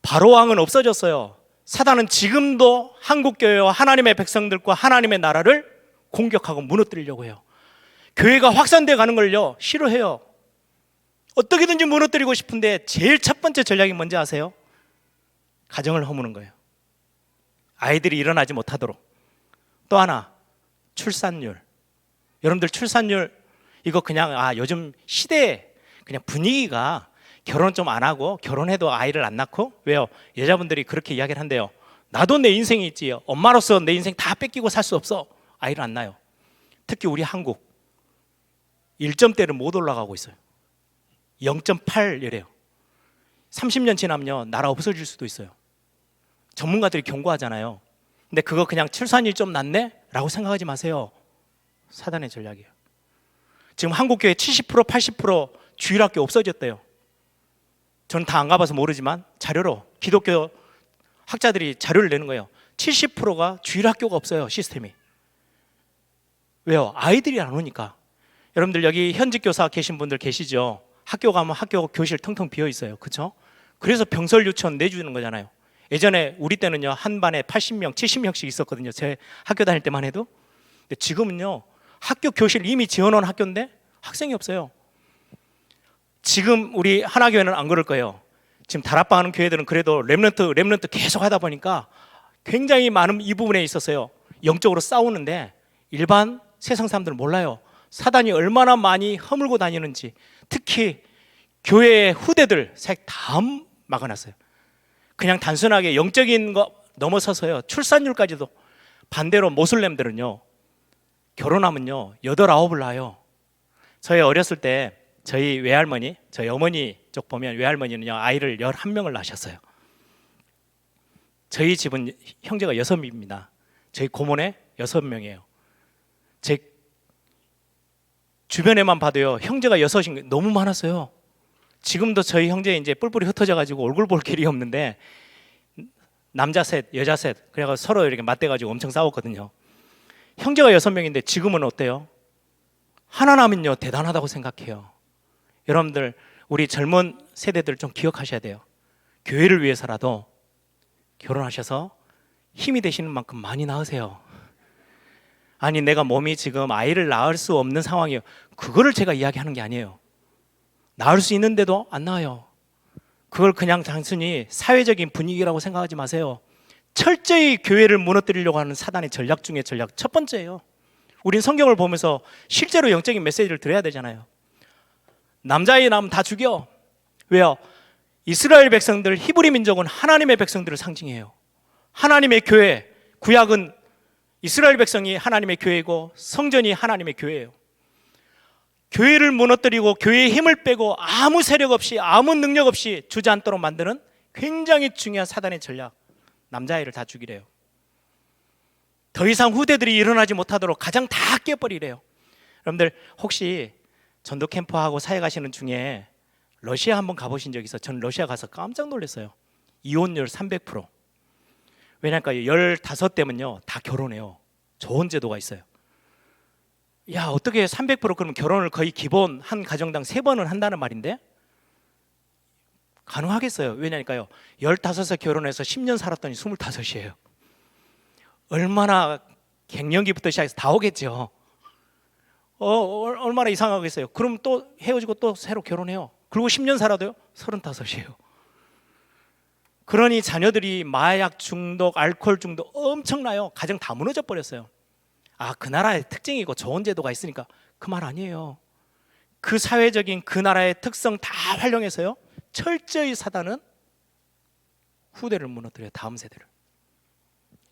바로왕은 없어졌어요. 사단은 지금도 한국교회와 하나님의 백성들과 하나님의 나라를 공격하고 무너뜨리려고 해요. 교회가 확산돼 가는 걸요, 싫어해요. 어떻게든지 무너뜨리고 싶은데 제일 첫 번째 전략이 뭔지 아세요? 가정을 허무는 거예요. 아이들이 일어나지 못하도록. 또 하나, 출산율. 여러분들 출산율 이거 그냥 요즘 시대 그냥 분위기가 결혼 좀 안 하고 결혼해도 아이를 안 낳고, 왜요? 여자분들이 그렇게 이야기를 한대요. 나도 내 인생이 있지, 엄마로서 내 인생 다 뺏기고 살 수 없어. 아이를 안 낳아요. 특히 우리 한국 1점대를 못 올라가고 있어요. 0.8이래요 30년 지나면요, 나라 없어질 수도 있어요. 전문가들이 경고하잖아요. 근데 그거 그냥 출산율 좀 낮네? 라고 생각하지 마세요. 사단의 전략이에요. 지금 한국교회 70% 80% 주일학교 없어졌대요. 저는 다 안 가봐서 모르지만 자료로 기독교 학자들이 자료를 내는 거예요. 70%가 주일학교가 없어요, 시스템이. 왜요? 아이들이 안 오니까. 여러분들 여기 현직 교사 계신 분들 계시죠? 학교 가면 학교 교실 텅텅 비어 있어요. 그렇죠? 그래서 병설 유치원 내주는 거잖아요. 예전에 우리 때는요, 한 반에 80명, 70명씩 있었거든요. 제 학교 다닐 때만 해도. 근데 지금은요, 학교 교실 이미 지어놓은 학교인데 학생이 없어요. 지금 우리 하나교회는 안 그럴 거예요. 지금 다락방 하는 교회들은 그래도 렘넌트 계속 하다 보니까 굉장히 많은 이 부분에 있었어요. 영적으로 싸우는데 일반 세상 사람들은 몰라요. 사단이 얼마나 많이 허물고 다니는지. 특히 교회의 후대들 다 막아놨어요. 그냥 단순하게 영적인 거 넘어서서요, 출산율까지도. 반대로 모슬렘들은요, 결혼하면요 8, 9을 낳아요. 저희 어렸을 때 저희 외할머니, 저희 어머니 쪽 보면 외할머니는요, 아이를 11명을 낳으셨어요. 저희 집은 형제가 6입니다. 저희 고모네 6명이에요. 제 주변에만 봐도요, 형제가 6인 게 너무 많았어요. 지금도 저희 형제 이제 뿔뿔이 흩어져 가지고 얼굴 볼 길이 없는데, 남자 셋, 여자 셋, 그래서 서로 이렇게 맞대 가지고 엄청 싸웠거든요. 형제가 6명인데 지금은 어때요? 하나 나면요 대단하다고 생각해요. 여러분들, 우리 젊은 세대들 좀 기억하셔야 돼요. 교회를 위해서라도 결혼하셔서 힘이 되시는 만큼 많이 낳으세요. 아니, 내가 몸이 지금 아이를 낳을 수 없는 상황이에요. 그거를 제가 이야기하는 게 아니에요. 나을 수 있는데도 안 나아요. 그걸 그냥 단순히 사회적인 분위기라고 생각하지 마세요. 철저히 교회를 무너뜨리려고 하는 사단의 전략 중에 전략 첫 번째예요. 우린 성경을 보면서 실제로 영적인 메시지를 드려야 되잖아요. 남자애 낳으면 다 죽여. 왜요? 이스라엘 백성들, 히브리 민족은 하나님의 백성들을 상징해요. 하나님의 교회, 구약은 이스라엘 백성이 하나님의 교회이고 성전이 하나님의 교회예요. 교회를 무너뜨리고 교회의 힘을 빼고 아무 세력 없이 아무 능력 없이 주저앉도록 만드는 굉장히 중요한 사단의 전략, 남자아이를 다 죽이래요. 더 이상 후대들이 일어나지 못하도록 가장 다 깨버리래요. 여러분들 혹시 전도 캠프하고 사회 가시는 중에 러시아 한번 가보신 적 있어요? 저는 러시아 가서 깜짝 놀랐어요. 이혼율 300%. 왜냐니까 15대면요 다 결혼해요. 좋은 제도가 있어요. 야, 어떻게 300% 그러면 결혼을 거의 기본 한 가정당 3번은 한다는 말인데 가능하겠어요? 왜냐니까요 15살 결혼해서 10년 살았더니 25이에요. 얼마나 갱년기부터 시작해서 다 오겠죠. 얼마나 이상하겠어요. 그럼 또 헤어지고 또 새로 결혼해요. 그리고 10년 살아도요 35이에요. 그러니 자녀들이 마약 중독, 알코올 중독 엄청나요. 가정 다 무너져 버렸어요. 아, 그 나라의 특징이고 좋은 제도가 있으니까 그 말 아니에요. 그 사회적인 그 나라의 특성 다 활용해서요 철저히 사단은 후대를 무너뜨려요. 다음 세대를.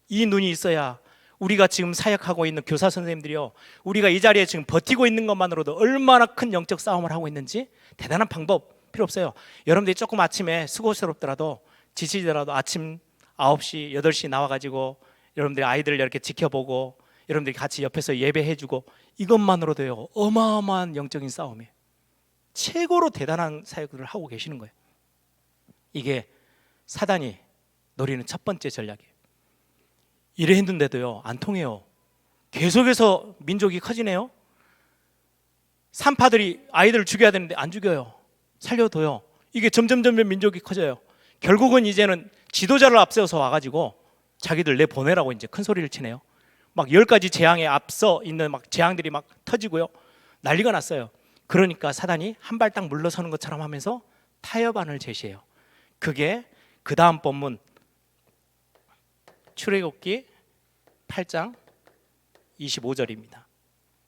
이 눈이 있어야 우리가 지금 사역하고 있는 교사 선생님들이요 우리가 이 자리에 지금 버티고 있는 것만으로도 얼마나 큰 영적 싸움을 하고 있는지 대단한 방법 필요 없어요. 여러분들이 조금 아침에 수고스럽더라도 지치더라도 아침 9시, 8시 나와가지고 여러분들이 아이들을 이렇게 지켜보고 여러분들이 같이 옆에서 예배해주고 이것만으로도요 어마어마한 영적인 싸움이에요. 최고로 대단한 사역을 하고 계시는 거예요. 이게 사단이 노리는 첫 번째 전략이에요. 이래 했는데도요 안 통해요. 계속해서 민족이 커지네요. 산파들이 아이들을 죽여야 되는데 안 죽여요. 살려둬요. 이게 점점 민족이 커져요. 결국은 이제는 지도자를 앞세워서 와가지고 자기들 내보내라고 이제 큰 소리를 치네요. 막 10가지 재앙에 앞서 있는 막 재앙들이 막 터지고요 난리가 났어요. 그러니까 사단이 한 발 딱 물러서는 것처럼 하면서 타협안을 제시해요. 그게 그 다음 본문 출애굽기 8장 25절입니다.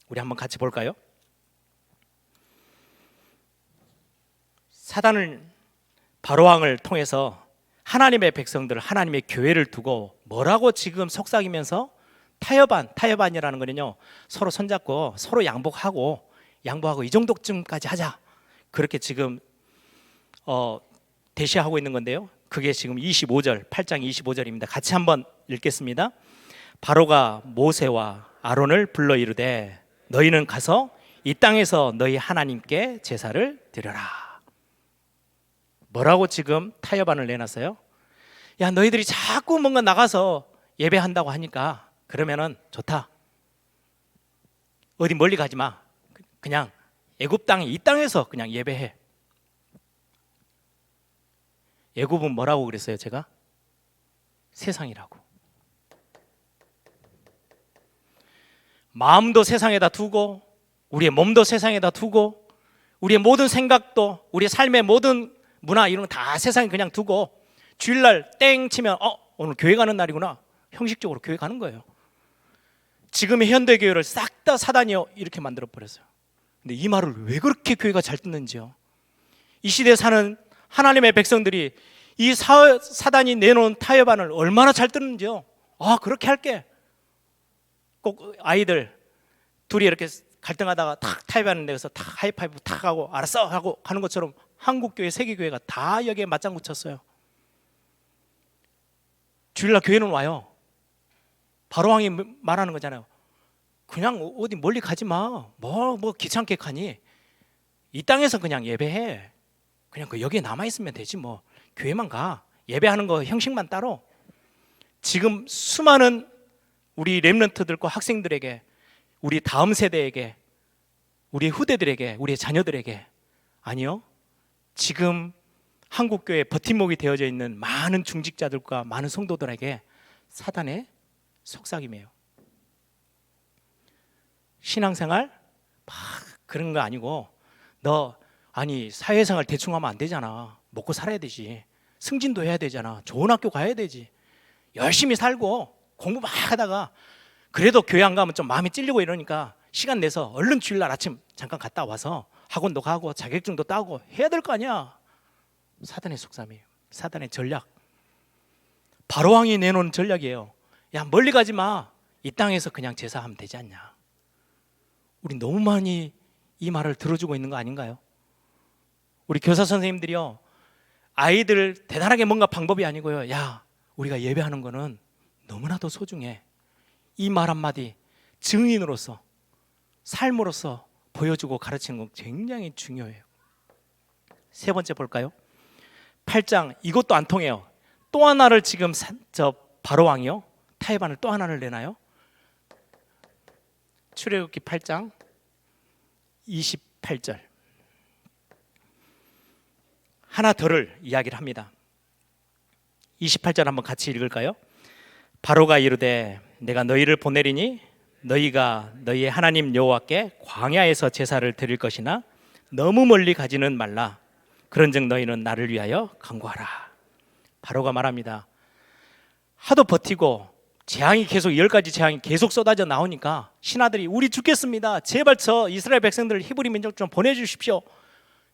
우리 한번 같이 볼까요? 사단을 바로왕을 통해서 하나님의 백성들, 하나님의 교회를 두고 뭐라고 지금 속삭이면서 타협안이라는 거는요 서로 손잡고 서로 양보하고 이 정도쯤까지 하자 그렇게 지금 대시하고 있는 건데요. 그게 지금 25절 8장 25절입니다. 같이 한번 읽겠습니다. 바로가 모세와 아론을 불러 이르되 너희는 가서 이 땅에서 너희 하나님께 제사를 드려라. 뭐라고 지금 타협안을 내놨어요? 야, 너희들이 자꾸 뭔가 나가서 예배한다고 하니까 그러면은 좋다. 어디 멀리 가지 마. 그냥 애굽 땅에 이 땅에서 그냥 예배해. 애굽은 뭐라고 그랬어요? 제가 세상이라고. 마음도 세상에다 두고 우리의 몸도 세상에다 두고 우리의 모든 생각도 우리의 삶의 모든 문화 이런 거 다 세상에 그냥 두고 주일날 땡 치면 오늘 교회 가는 날이구나. 형식적으로 교회 가는 거예요. 지금의 현대교회를 싹 다 사단이요 이렇게 만들어 버렸어요. 근데 이 말을 왜 그렇게 교회가 잘 듣는지요. 이 시대에 사는 하나님의 백성들이 이 사단이 내놓은 타협안을 얼마나 잘 듣는지요. 그렇게 할게. 꼭 아이들 둘이 이렇게 갈등하다가 탁 타협안을 내서 탁 하이파이브 탁 하고 알았어 하고 가는 것처럼 한국교회 세계교회가 다 여기에 맞장구 쳤어요. 주일날 교회는 와요. 바로왕이 말하는 거잖아요. 그냥 어디 멀리 가지 마. 뭐 귀찮게 가니. 이 땅에서 그냥 예배해. 그냥 여기에 남아있으면 되지 뭐. 교회만 가. 예배하는 거 형식만 따로. 지금 수많은 우리 렘넌트들과 학생들에게 우리 다음 세대에게 우리 후대들에게 우리의 자녀들에게 아니요. 지금 한국교회 버팀목이 되어져 있는 많은 중직자들과 많은 성도들에게 사단의 속삭임이에요. 신앙생활 막 그런 거 아니고 너 아니 사회생활 대충 하면 안 되잖아. 먹고 살아야 되지. 승진도 해야 되잖아. 좋은 학교 가야 되지. 열심히 살고 공부 막 하다가 그래도 교회 안 가면 좀 마음이 찔리고 이러니까 시간 내서 얼른 주일날 아침 잠깐 갔다 와서 학원도 가고 자격증도 따고 해야 될 거 아니야. 사단의 속셈이에요. 사단의 전략. 바로왕이 내놓은 전략이에요. 야, 멀리 가지 마. 이 땅에서 그냥 제사하면 되지 않냐. 우리 너무 많이 이 말을 들어주고 있는 거 아닌가요? 우리 교사 선생님들이요, 아이들 대단하게 뭔가 방법이 아니고요, 야, 우리가 예배하는 거는 너무나도 소중해. 이 말 한마디 증인으로서, 삶으로서 보여주고 가르치는 건 굉장히 중요해요. 세 번째 볼까요? 8장, 이것도 안 통해요. 또 하나를 지금 바로왕이요, 타협안을 또 하나를 내나요? 출애굽기 8장 28절, 하나 더를 이야기를 합니다. 28절 한번 같이 읽을까요? 바로가 이르되 내가 너희를 보내리니 너희가 너희의 하나님 여호와께 광야에서 제사를 드릴 것이나 너무 멀리 가지는 말라. 그런즉 너희는 나를 위하여 간구하라. 바로가 말합니다. 하도 버티고 재앙이 계속 10가지 재앙이 계속 쏟아져 나오니까 신하들이 우리 죽겠습니다. 제발 저 이스라엘 백성들을 히브리 민족 좀 보내주십시오.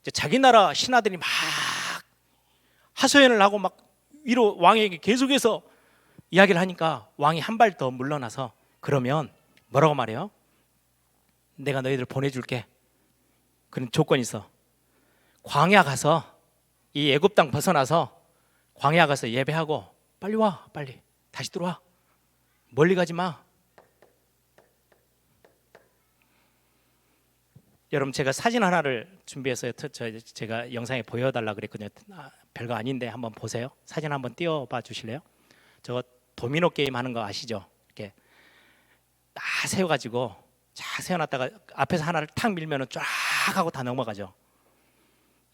이제 자기 나라 신하들이 막 하소연을 하고 막 위로 왕에게 계속해서 이야기를 하니까 왕이 한 발 더 물러나서 그러면 뭐라고 말해요? 내가 너희들 보내줄게. 그런 조건이 있어. 광야 가서 이 애굽 땅 벗어나서 광야 가서 예배하고 빨리 와, 빨리 다시 들어와. 멀리 가지 마. 여러분, 제가 사진 하나를 준비해서 제가 영상에 보여달라 그랬거든요. 별거 아닌데 한번 보세요. 사진 한번 띄워봐 주실래요? 저거 도미노 게임 하는 거 아시죠? 이렇게 딱 세워가지고 쫙 세워놨다가 앞에서 하나를 탁 밀면 쫙 하고 다 넘어가죠.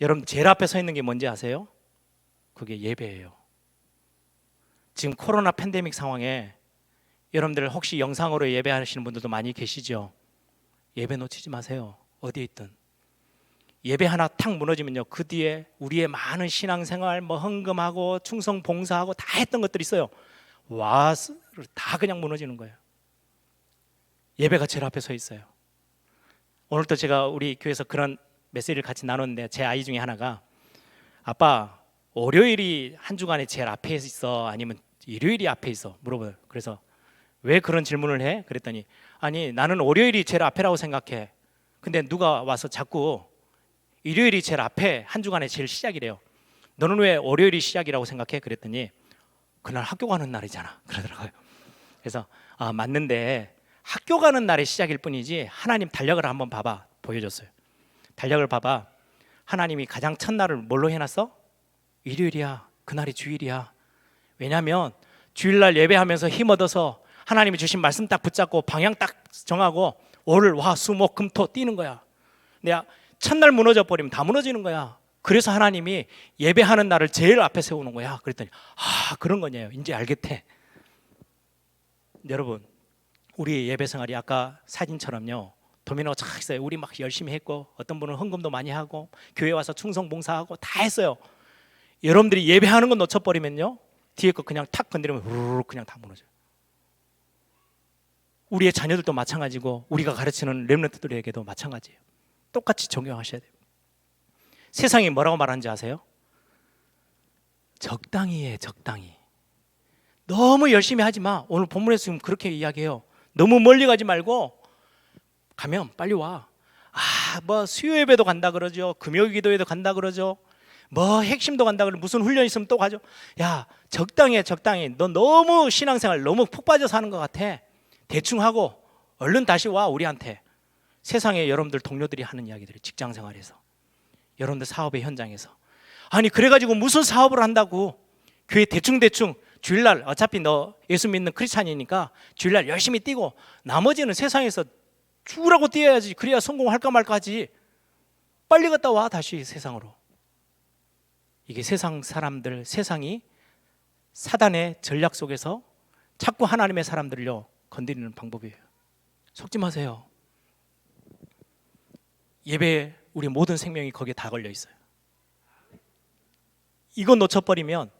여러분, 제일 앞에 서 있는 게 뭔지 아세요? 그게 예배예요. 지금 코로나 팬데믹 상황에 여러분들 혹시 영상으로 예배하시는 분들도 많이 계시죠? 예배 놓치지 마세요. 어디에 있든. 예배 하나 탁 무너지면요, 그 뒤에 우리의 많은 신앙생활 헌금하고 충성 봉사하고 다 했던 것들이 있어요. 와, 다 그냥 무너지는 거예요. 예배가 제일 앞에 서 있어요. 오늘도 제가 우리 교회에서 그런 메시지를 같이 나눴는데 제 아이 중에 하나가 아빠, 월요일이 한 주간에 제일 앞에 있어 아니면 일요일이 앞에 있어 물어봐요. 그래서 왜 그런 질문을 해? 그랬더니 아니, 나는 월요일이 제일 앞에라고 생각해. 근데 누가 와서 자꾸 일요일이 제일 앞에 한 주간에 제일 시작이래요. 너는 왜 월요일이 시작이라고 생각해? 그랬더니 그날 학교 가는 날이잖아 그러더라고요. 그래서 맞는데 학교 가는 날이 시작일 뿐이지 하나님 달력을 한번 봐봐. 보여줬어요. 달력을 봐봐. 하나님이 가장 첫날을 뭘로 해놨어? 일요일이야. 그날이 주일이야. 왜냐하면 주일날 예배하면서 힘 얻어서 하나님이 주신 말씀 딱 붙잡고 방향 딱 정하고 월, 화, 수, 목, 금, 토 뛰는 거야. 내가 첫날 무너져 버리면 다 무너지는 거야. 그래서 하나님이 예배하는 날을 제일 앞에 세우는 거야. 그랬더니 그런 거냐요. 이제 알겠대. 여러분, 우리의 예배 생활이 아까 사진처럼요, 도미노가 착 있어요. 우리 막 열심히 했고 어떤 분은 헌금도 많이 하고 교회 와서 충성 봉사하고 다 했어요. 여러분들이 예배하는 거 놓쳐버리면요, 뒤에 거 그냥 탁 건드리면 우르르 그냥 다 무너져요. 우리의 자녀들도 마찬가지고 우리가 가르치는 렘넌트들에게도 마찬가지예요. 똑같이 적용하셔야 돼요. 세상이 뭐라고 말하는지 아세요? 적당히 해, 적당히. 너무 열심히 하지 마. 오늘 본문에서 지금 그렇게 이야기해요. 너무 멀리 가지 말고 가면 빨리 와. 뭐 수요 예배도 간다 그러죠. 금요 기도회도 간다 그러죠. 뭐 핵심도 간다 그러죠. 무슨 훈련 있으면 또 가죠. 야, 적당히 해, 적당히. 너 너무 신앙생활 너무 푹 빠져서 하는 것 같아. 대충 하고 얼른 다시 와 우리한테. 세상에 여러분들 동료들이 하는 이야기들이 직장생활에서, 여러분들 사업의 현장에서. 아니, 그래가지고 무슨 사업을 한다고 교회 대충대충 주일날 어차피 너 예수 믿는 크리스찬이니까 주일날 열심히 뛰고 나머지는 세상에서 죽으라고 뛰어야지. 그래야 성공할까 말까 하지. 빨리 갔다 와 다시 세상으로. 이게 세상 사람들, 세상이 사단의 전략 속에서 자꾸 하나님의 사람들을요 건드리는 방법이에요. 속지 마세요. 예배 우리 모든 생명이 거기에 다 걸려 있어요. 이거 놓쳐버리면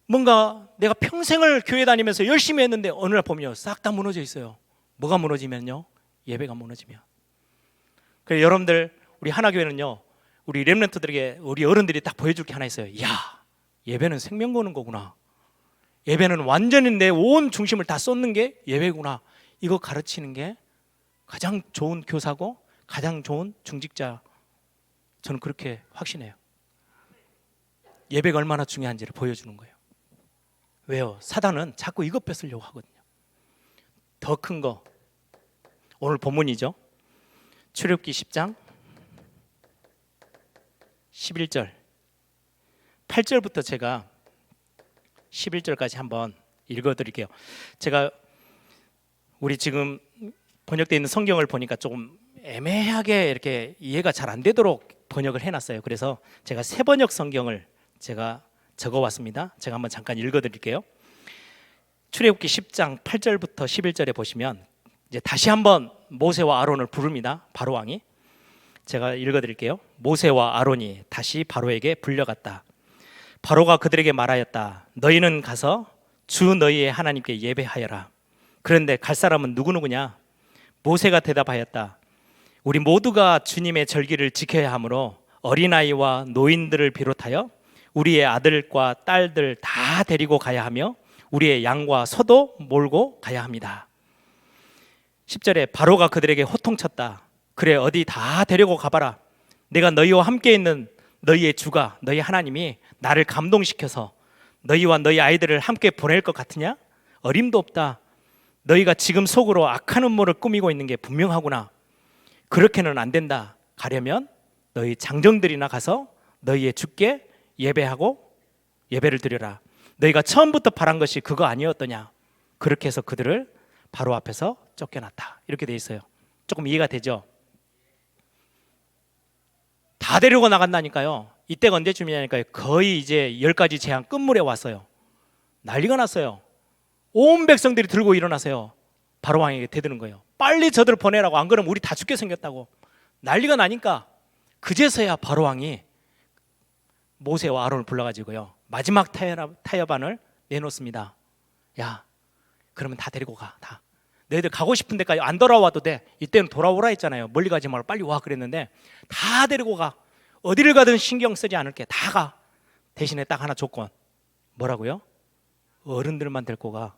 뭔가 내가 평생을 교회 다니면서 열심히 했는데 어느 날 보면요 싹 다 무너져 있어요. 뭐가 무너지면요? 예배가 무너지면. 그래서 여러분들 우리 하나교회는요 우리 렘넌트들에게 우리 어른들이 딱 보여줄 게 하나 있어요. 야, 예배는 생명 거는 거구나. 예배는 완전히 내 온 중심을 다 쏟는 게 예배구나. 이거 가르치는 게 가장 좋은 교사고 가장 좋은 중직자. 저는 그렇게 확신해요. 예배가 얼마나 중요한지를 보여주는 거예요. 왜요? 사단은 자꾸 이것 뺏으려고 하거든요. 더 큰 거 오늘 본문이죠. 출애굽기 10장 11절 8절부터 제가 11절까지 한번 읽어드릴게요. 제가 우리 지금 번역되어 있는 성경을 보니까 조금 애매하게 이렇게 이해가 잘 안 되도록 번역을 해놨어요. 그래서 제가 새 번역 성경을 제가 적어왔습니다. 제가 한번 잠깐 읽어드릴게요. 출애굽기 10장 8절부터 11절에 보시면 이제 다시 한번 모세와 아론을 부릅니다. 바로 왕이. 제가 읽어드릴게요. 모세와 아론이 다시 바로에게 불려갔다. 바로가 그들에게 말하였다. 너희는 가서 주 너희의 하나님께 예배하여라. 그런데 갈 사람은 누구누구냐? 모세가 대답하였다. 우리 모두가 주님의 절기를 지켜야 하므로 어린아이와 노인들을 비롯하여 우리의 아들과 딸들 다 데리고 가야 하며 우리의 양과 소도 몰고 가야 합니다. 10절에 바로가 그들에게 호통쳤다. 그래 어디 다 데리고 가봐라. 내가 너희와 함께 있는 너희의 주가 너희 하나님이 나를 감동시켜서 너희와 너희 아이들을 함께 보낼 것 같으냐? 어림도 없다. 너희가 지금 속으로 악한 음모를 꾸미고 있는 게 분명하구나. 그렇게는 안 된다. 가려면 너희 장정들이나 가서 너희의 주께 예배하고 예배를 드려라. 너희가 처음부터 바란 것이 그거 아니었더냐. 그렇게 해서 그들을 바로 앞에서 쫓겨났다. 이렇게 돼 있어요. 조금 이해가 되죠? 다 데리고 나간다니까요. 이때가 언제쯤이냐니까요. 거의 이제 10가지 재앙 끝물에 왔어요. 난리가 났어요. 온 백성들이 들고 일어나세요. 바로 왕에게 대드는 거예요. 빨리 저들을 보내라고. 안 그러면 우리 다 죽게 생겼다고. 난리가 나니까 그제서야 바로 왕이 모세와 아론을 불러가지고요 마지막 타협안을 내놓습니다. 야, 그러면 다 데리고 가. 다. 너희들 가고 싶은 데까지 안 돌아와도 돼. 이때는 돌아오라 했잖아요. 멀리 가지 말고 빨리 와 그랬는데 다 데리고 가. 어디를 가든 신경 쓰지 않을게. 다 가. 대신에 딱 하나 조건. 뭐라고요? 어른들만 데리고 가.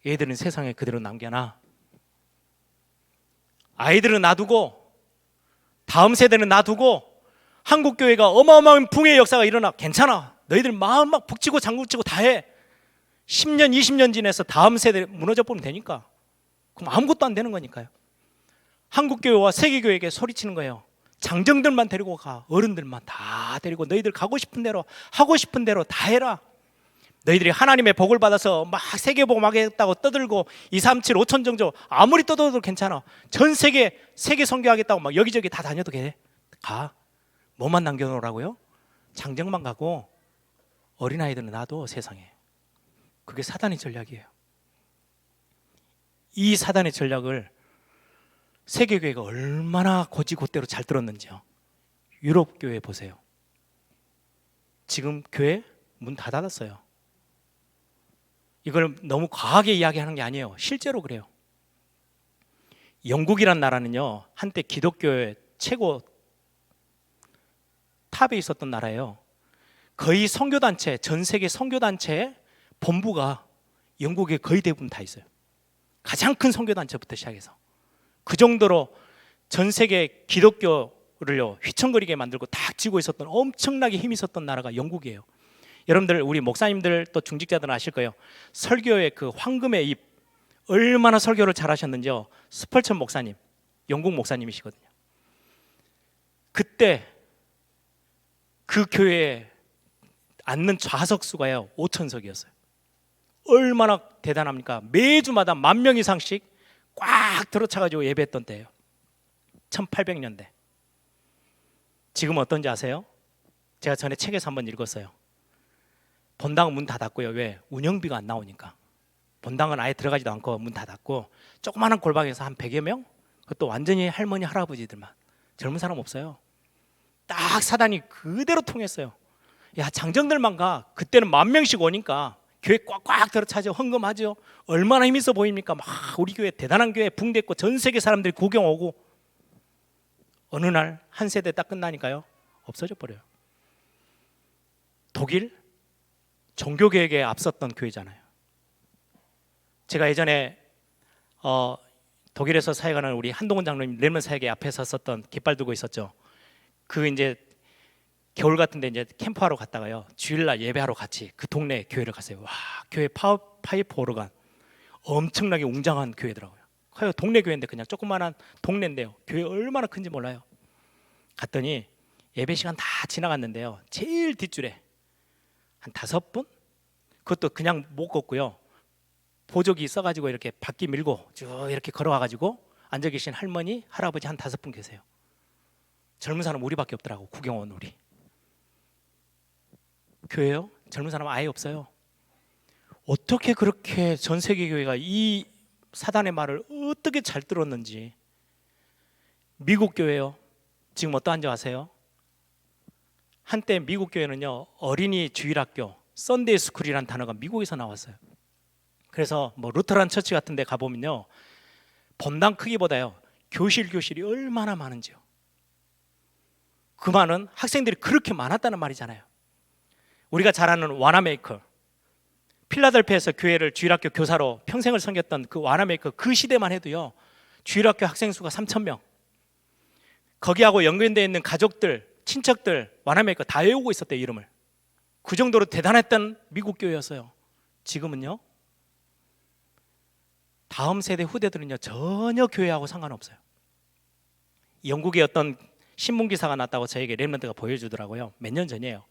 애들은 세상에 그대로 남겨놔. 아이들은 놔두고 다음 세대는 놔두고 한국교회가 어마어마한 붕의 역사가 일어나. 괜찮아. 너희들 마음 막 북치고 장구치고 다 해. 10년 20년 지내서 다음 세대 무너져 보면 되니까. 그럼 아무것도 안 되는 거니까요. 한국교회와 세계교회에게 소리치는 거예요. 장정들만 데리고 가. 어른들만 다 데리고 너희들 가고 싶은 대로 하고 싶은 대로 다 해라. 너희들이 하나님의 복을 받아서 막 세계복음 하겠다고 떠들고 2, 3, 7, 5천 정도 아무리 떠들어도 괜찮아. 전 세계 선교하겠다고 막 여기저기 다 다녀도 돼. 가. 뭐만 남겨놓으라고요? 장정만 가고 어린아이들은 놔둬. 세상에. 그게 사단의 전략이에요. 이 사단의 전략을 세계교회가 얼마나 고지고대로 잘 들었는지요. 유럽 교회 보세요. 지금 교회 문 다 닫았어요. 이걸 너무 과하게 이야기하는 게 아니에요. 실제로 그래요. 영국이란 나라는요 한때 기독교의 최고 탑에 있었던 나라예요. 거의 선교단체, 전 세계 선교단체의 본부가 영국에 거의 대부분 다 있어요. 가장 큰 선교단체부터 시작해서 그 정도로 전 세계 기독교를요 휘청거리게 만들고 딱 쥐고 있었던 엄청나게 힘이 있었던 나라가 영국이에요. 여러분들 우리 목사님들 또 중직자들은 아실 거예요. 설교의 그 황금의 입 얼마나 설교를 잘하셨는지요. 스펄천 목사님, 영국 목사님이시거든요. 그때 그 교회에 앉는 좌석 수가요 5,000석이었어요. 얼마나 대단합니까? 매주마다 10,000명 이상씩 꽉 들어차가지고 예배했던 때예요. 1800년대. 지금 어떤지 아세요? 제가 전에 책에서 한번 읽었어요. 본당은 문 닫았고요. 왜? 운영비가 안 나오니까. 본당은 아예 들어가지도 않고 문 닫았고 조그마한 골방에서 한 100여 명? 그것도 완전히 할머니 할아버지들만 젊은 사람 없어요. 딱 사단이 그대로 통했어요. 야, 장정들만 가. 그때는 10,000명씩 오니까 교회 꽉꽉 들어차죠. 헌금하죠. 얼마나 힘있어 보입니까? 막 우리 교회 대단한 교회 붕대고 전 세계 사람들이 구경 오고. 어느 날 한 세대 딱 끝나니까요, 없어져 버려요. 독일 종교개혁에 앞섰던 교회잖아요. 제가 예전에 독일에서 사역하는 우리 한동훈 장로님 렘넌트 사역회 앞에 섰었던 깃발 들고 있었죠. 그 이제 겨울 같은데 이제 캠프하러 갔다가요, 주일날 예배하러 같이 그 동네 교회를 갔어요. 와, 교회 파이프 오르간 엄청나게 웅장한 교회더라고요. 커요. 동네 교회인데 그냥 조그만한 동네인데요, 교회 얼마나 큰지 몰라요. 갔더니 예배 시간 다 지나갔는데요, 제일 뒷줄에 한 5분? 그것도 그냥 못 걷고요, 보조기 써가지고 이렇게 바퀴 밀고 쭉 이렇게 걸어와가지고 앉아 계신 할머니, 할아버지 한 5분 계세요. 젊은 사람 우리밖에 없더라고. 구경 온 우리. 교회요? 젊은 사람 아예 없어요. 어떻게 그렇게 전 세계 교회가 이 사단의 말을 어떻게 잘 들었는지. 미국 교회요, 지금 어떠한지 아세요? 한때 미국 교회는요, 어린이 주일학교, 썬데이 스쿨이라는 단어가 미국에서 나왔어요. 그래서 뭐 루터란 처치 같은 데 가보면요, 본당 크기보다요 교실이 얼마나 많은지요. 그 많은 학생들이 그렇게 많았다는 말이잖아요. 우리가 잘 아는 와나메이커, 필라델피아에서 교회를 주일학교 교사로 평생을 섬겼던 그 와나메이커, 그 시대만 해도요 주일학교 학생 수가 3,000명. 거기하고 연관되어 있는 가족들, 친척들, 와나메이커 다 외우고 있었대요, 이름을. 그 정도로 대단했던 미국 교회였어요. 지금은요, 다음 세대 후대들은요 전혀 교회하고 상관없어요. 영국의 어떤 신문 기사가 났다고 저에게 렘넌트가 보여주더라고요. 몇 년 전이에요.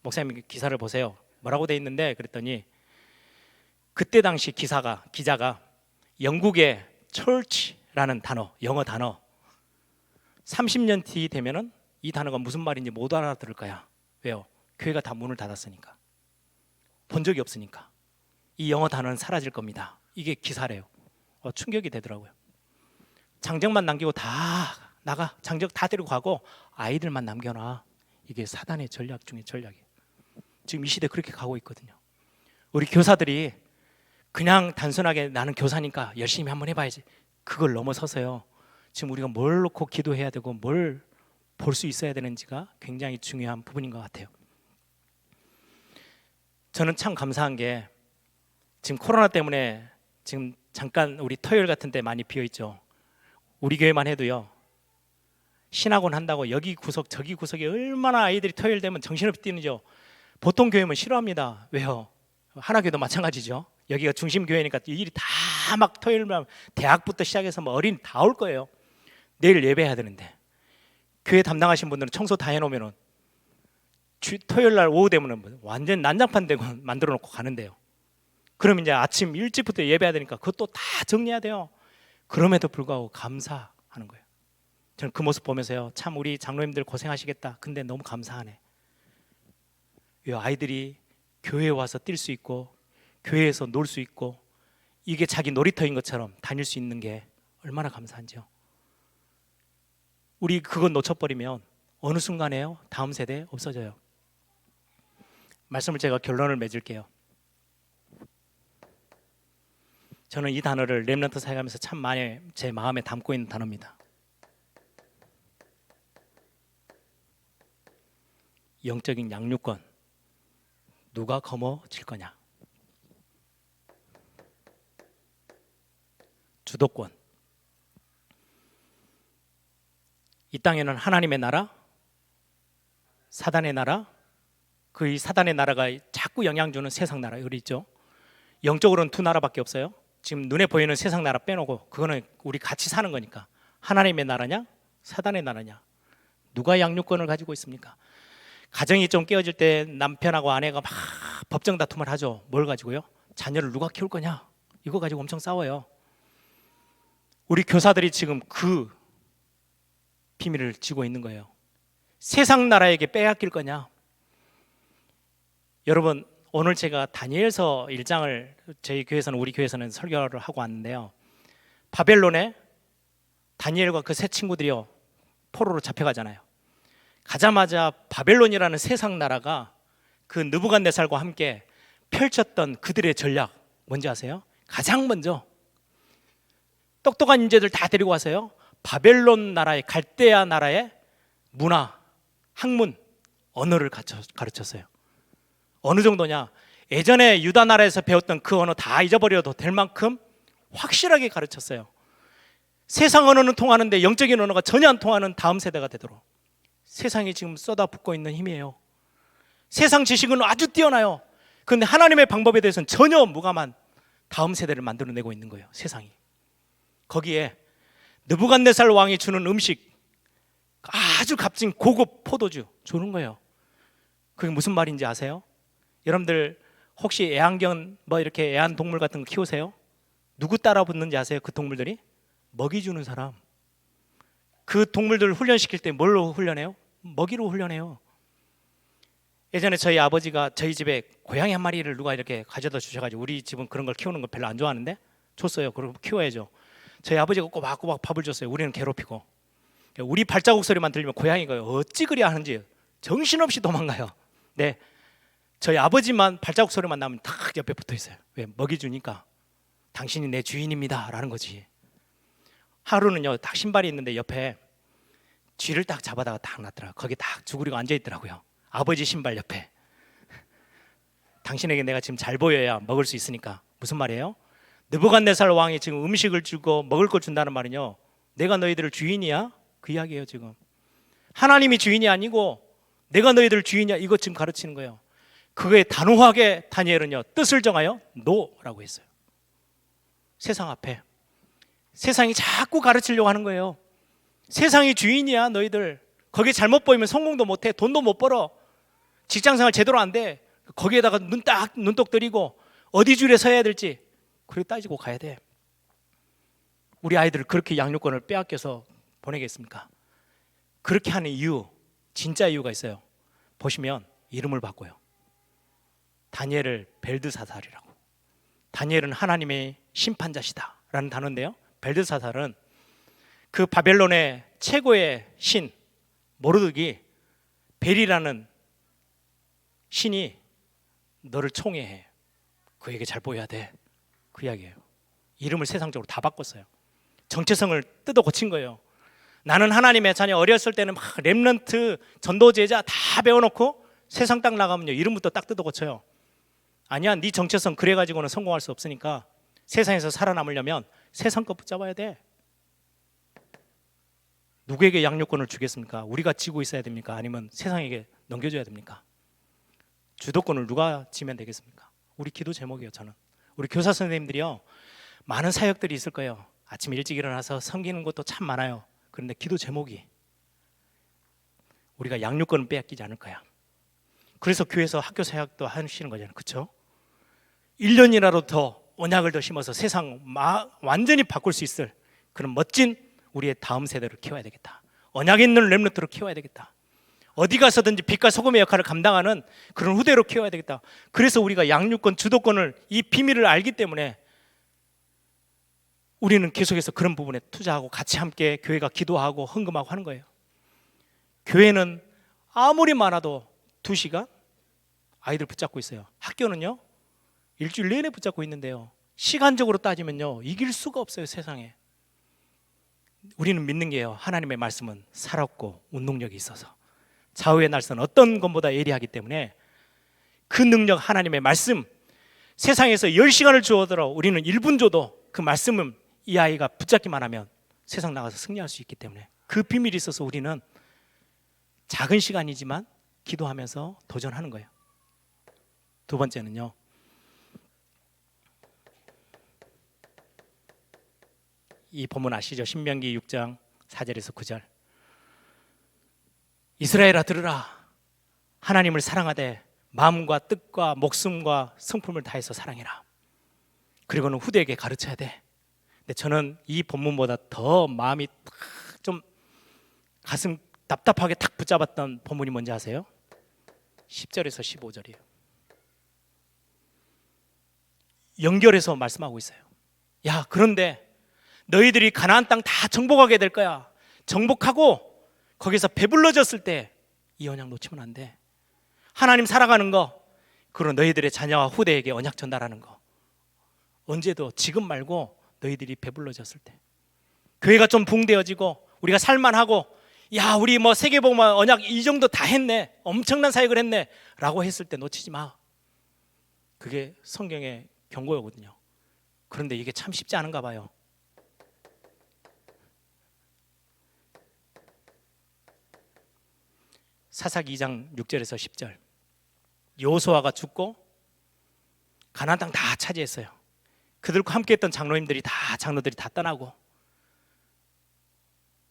목사님 기사를 보세요. 뭐라고 돼 있는데, 그랬더니 그때 당시 기자가 영국의 church라는 단어, 영어 단어, 30년 뒤 되면은 이 단어가 무슨 말인지 못 알아들을 거야. 왜요? 교회가 다 문을 닫았으니까, 본 적이 없으니까. 이 영어 단어는 사라질 겁니다. 이게 기사래요. 충격이 되더라고요. 장정만 남기고 다 나가, 장정 다 데리고 가고 아이들만 남겨놔. 이게 사단의 전략 중에 전략이에요. 지금 이 시대 그렇게 가고 있거든요. 우리 교사들이 그냥 단순하게 나는 교사니까 열심히 한번 해봐야지, 그걸 넘어서서요, 지금 우리가 뭘 놓고 기도해야 되고 뭘 볼 수 있어야 되는지가 굉장히 중요한 부분인 것 같아요. 저는 참 감사한 게, 지금 코로나 때문에 지금 잠깐 우리 토요일 같은 데 많이 비어 있죠. 우리 교회만 해도요, 신학원 한다고 여기 구석 저기 구석에 얼마나 아이들이 토요일 되면 정신없이 뛰는죠. 보통 교회면 싫어합니다. 왜요? 하나교회도 마찬가지죠. 여기가 중심 교회니까 일이 다 막 토요일만 대학부터 시작해서 뭐 어린 다 올 거예요. 내일 예배해야 되는데, 교회 담당하신 분들은 청소 다 해놓으면은 토요일 날 오후 되면은 완전 난장판 되고 만들어 놓고 가는데요. 그럼 이제 아침 일찍부터 예배해야 되니까 그것도 다 정리해야 돼요. 그럼에도 불구하고 감사하는 거예요. 저는 그 모습 보면서요, 참 우리 장로님들 고생하시겠다. 근데 너무 감사하네. 이 아이들이 교회에 와서 뛸 수 있고 교회에서 놀 수 있고 이게 자기 놀이터인 것처럼 다닐 수 있는 게 얼마나 감사한지요. 우리 그거 놓쳐버리면 어느 순간에요, 다음 세대 없어져요. 말씀을 제가 결론을 맺을게요. 저는 이 단어를 렘넌트 사역하면서 참 많이 제 마음에 담고 있는 단어입니다. 영적인 양육권, 누가 거머쥘 거냐? 주도권. 이 땅에는 하나님의 나라, 사단의 나라, 그 이 사단의 나라가 자꾸 영향 주는 세상 나라, 여기 있죠. 영적으로는 두 나라밖에 없어요. 지금 눈에 보이는 세상 나라 빼놓고, 그거는 우리 같이 사는 거니까. 하나님의 나라냐, 사단의 나라냐? 누가 양육권을 가지고 있습니까? 가정이 좀 깨어질 때 남편하고 아내가 막 법정 다툼을 하죠. 뭘 가지고요? 자녀를 누가 키울 거냐? 이거 가지고 엄청 싸워요. 우리 교사들이 지금 그 비밀을 쥐고 있는 거예요. 세상 나라에게 빼앗길 거냐? 여러분, 오늘 제가 다니엘서 1장을 저희 교회에서는, 우리 교회에서는 설교를 하고 왔는데요, 바벨론에 다니엘과 그 세 친구들이요, 포로로 잡혀가잖아요. 가자마자 바벨론이라는 세상 나라가 그 느부갓네살과 함께 펼쳤던 그들의 전략 뭔지 아세요? 가장 먼저 똑똑한 인재들 다 데리고 와서요, 바벨론 나라의, 갈대아 나라의 문화, 학문, 언어를 가르쳤어요. 어느 정도냐? 예전에 유다 나라에서 배웠던 그 언어 다 잊어버려도 될 만큼 확실하게 가르쳤어요. 세상 언어는 통하는데 영적인 언어가 전혀 안 통하는 다음 세대가 되도록. 세상이 지금 쏟아붓고 있는 힘이에요. 세상 지식은 아주 뛰어나요. 그런데 하나님의 방법에 대해서는 전혀 무감한 다음 세대를 만들어내고 있는 거예요, 세상이. 거기에 느부갓네살 왕이 주는 음식, 아주 값진 고급 포도주 주는 거예요. 그게 무슨 말인지 아세요? 여러분들 혹시 애완견 뭐 이렇게 애완동물 같은 거 키우세요? 누구 따라 붙는지 아세요? 그 동물들이? 먹이 주는 사람. 그 동물들 훈련시킬 때 뭘로 훈련해요? 먹이로 훈련해요. 예전에 저희 아버지가 저희 집에 고양이 한 마리를 누가 이렇게 가져다 주셔가지고, 우리 집은 그런 걸 키우는 거 별로 안 좋아하는데 줬어요. 그리고 키워야죠. 저희 아버지가 꼬박꼬박 밥을 줬어요. 우리는 괴롭히고. 우리 발자국 소리만 들리면 고양이가 어찌 그리 하는지 정신없이 도망가요. 네, 저희 아버지만 발자국 소리만 나면 탁 옆에 붙어 있어요. 왜? 먹이 주니까. 당신이 내 주인입니다 라는 거지. 하루는요, 딱 신발이 있는데 옆에 쥐를 딱 잡아다가 딱 놨더라고요. 거기 딱 주구리고 앉아 있더라고요. 아버지 신발 옆에. 당신에게 내가 지금 잘 보여야 먹을 수 있으니까. 무슨 말이에요? 느부갓네살 왕이 지금 음식을 주고 먹을 걸 준다는 말은요, 내가 너희들을 주인이야? 그 이야기예요. 지금 하나님이 주인이 아니고 내가 너희들 주인이야, 이것 지금 가르치는 거예요. 그거에 단호하게 다니엘은요, 뜻을 정하여 노라고 했어요. 세상 앞에. 세상이 자꾸 가르치려고 하는 거예요. 세상이 주인이야, 너희들. 거기에 잘못 보이면 성공도 못해, 돈도 못 벌어, 직장생활 제대로 안 돼. 거기에다가 눈독 들이고 어디 줄에 서야 될지 그렇게 따지고 가야 돼. 우리 아이들을 그렇게 양육권을 빼앗겨서 보내겠습니까? 그렇게 하는 이유, 진짜 이유가 있어요. 보시면 이름을 바꿔요. 다니엘을 벨드사살이라고. 다니엘은 하나님의 심판자시다 라는 단어인데요, 벨드사살은 그 바벨론의 최고의 신 모르드기, 벨이라는 신이 너를 총애해, 그에게 잘 보여야 돼, 그 이야기예요. 이름을 세상적으로 다 바꿨어요. 정체성을 뜯어 고친 거예요. 나는 하나님의 자녀. 어렸을 때는 막 렘넌트, 전도 제자 다 배워놓고 세상 딱 나가면요, 이름부터 딱 뜯어 고쳐요. 아니야, 네 정체성 그래가지고는 성공할 수 없으니까 세상에서 살아남으려면 세상 것 붙잡아야 돼. 누구에게 양육권을 주겠습니까? 우리가 쥐고 있어야 됩니까? 아니면 세상에게 넘겨줘야 됩니까? 주도권을 누가 쥐면 되겠습니까? 우리 기도 제목이에요. 저는 우리 교사 선생님들이요, 많은 사역들이 있을 거예요. 아침 일찍 일어나서 섬기는 것도 참 많아요. 그런데 기도 제목이 우리가 양육권을 빼앗기지 않을 거야. 그래서 교회에서 학교 사역도 하시는 거잖아요. 그렇죠? 1년이라도 더 언약을 더 심어서 세상 완전히 바꿀 수 있을 그런 멋진 우리의 다음 세대를 키워야 되겠다. 언약 있는 렘넌트로 키워야 되겠다. 어디 가서든지 빛과 소금의 역할을 감당하는 그런 후대로 키워야 되겠다. 그래서 우리가 양육권, 주도권을, 이 비밀을 알기 때문에 우리는 계속해서 그런 부분에 투자하고 같이 함께 교회가 기도하고 헌금하고 하는 거예요. 교회는 아무리 많아도 2시간 아이들 붙잡고 있어요. 학교는요, 일주일 내내 붙잡고 있는데요, 시간적으로 따지면요, 이길 수가 없어요, 세상에. 우리는 믿는 게요, 하나님의 말씀은 살았고 운동력이 있어서 좌우의 날선 어떤 것보다 예리하기 때문에 그 능력, 하나님의 말씀, 세상에서 10시간을 주어들어 우리는 1분 줘도 그 말씀은 이 아이가 붙잡기만 하면 세상 나가서 승리할 수 있기 때문에 그 비밀이 있어서 우리는 작은 시간이지만 기도하면서 도전하는 거예요. 두 번째는요, 이 본문 아시죠? 신명기 6장 4절에서 9절. 이스라엘아 들으라, 하나님을 사랑하되 마음과 뜻과 목숨과 성품을 다해서 사랑해라. 그리고는 후대에게 가르쳐야 돼. 근데 저는 이 본문보다 더 마음이 좀 가슴 답답하게 탁 붙잡았던 본문이 뭔지 아세요? 10절에서 15절이에요. 연결해서 말씀하고 있어요. 야, 그런데 너희들이 가나안 땅 다 정복하게 될 거야. 정복하고 거기서 배불러졌을 때 이 언약 놓치면 안 돼. 하나님 살아가는 거, 그리고 너희들의 자녀와 후대에게 언약 전달하는 거, 언제도 지금 말고 너희들이 배불러졌을 때, 교회가 좀 붕대어지고 우리가 살만하고, 야 우리 뭐 세계복음 언약 이 정도 다 했네, 엄청난 사역을 했네 라고 했을 때 놓치지 마. 그게 성경의 경고였거든요. 그런데 이게 참 쉽지 않은가 봐요. 사사기 2장 6절에서 10절, 여호수아가 죽고 가나안 땅 다 차지했어요. 그들과 함께했던 장로들이 다 떠나고,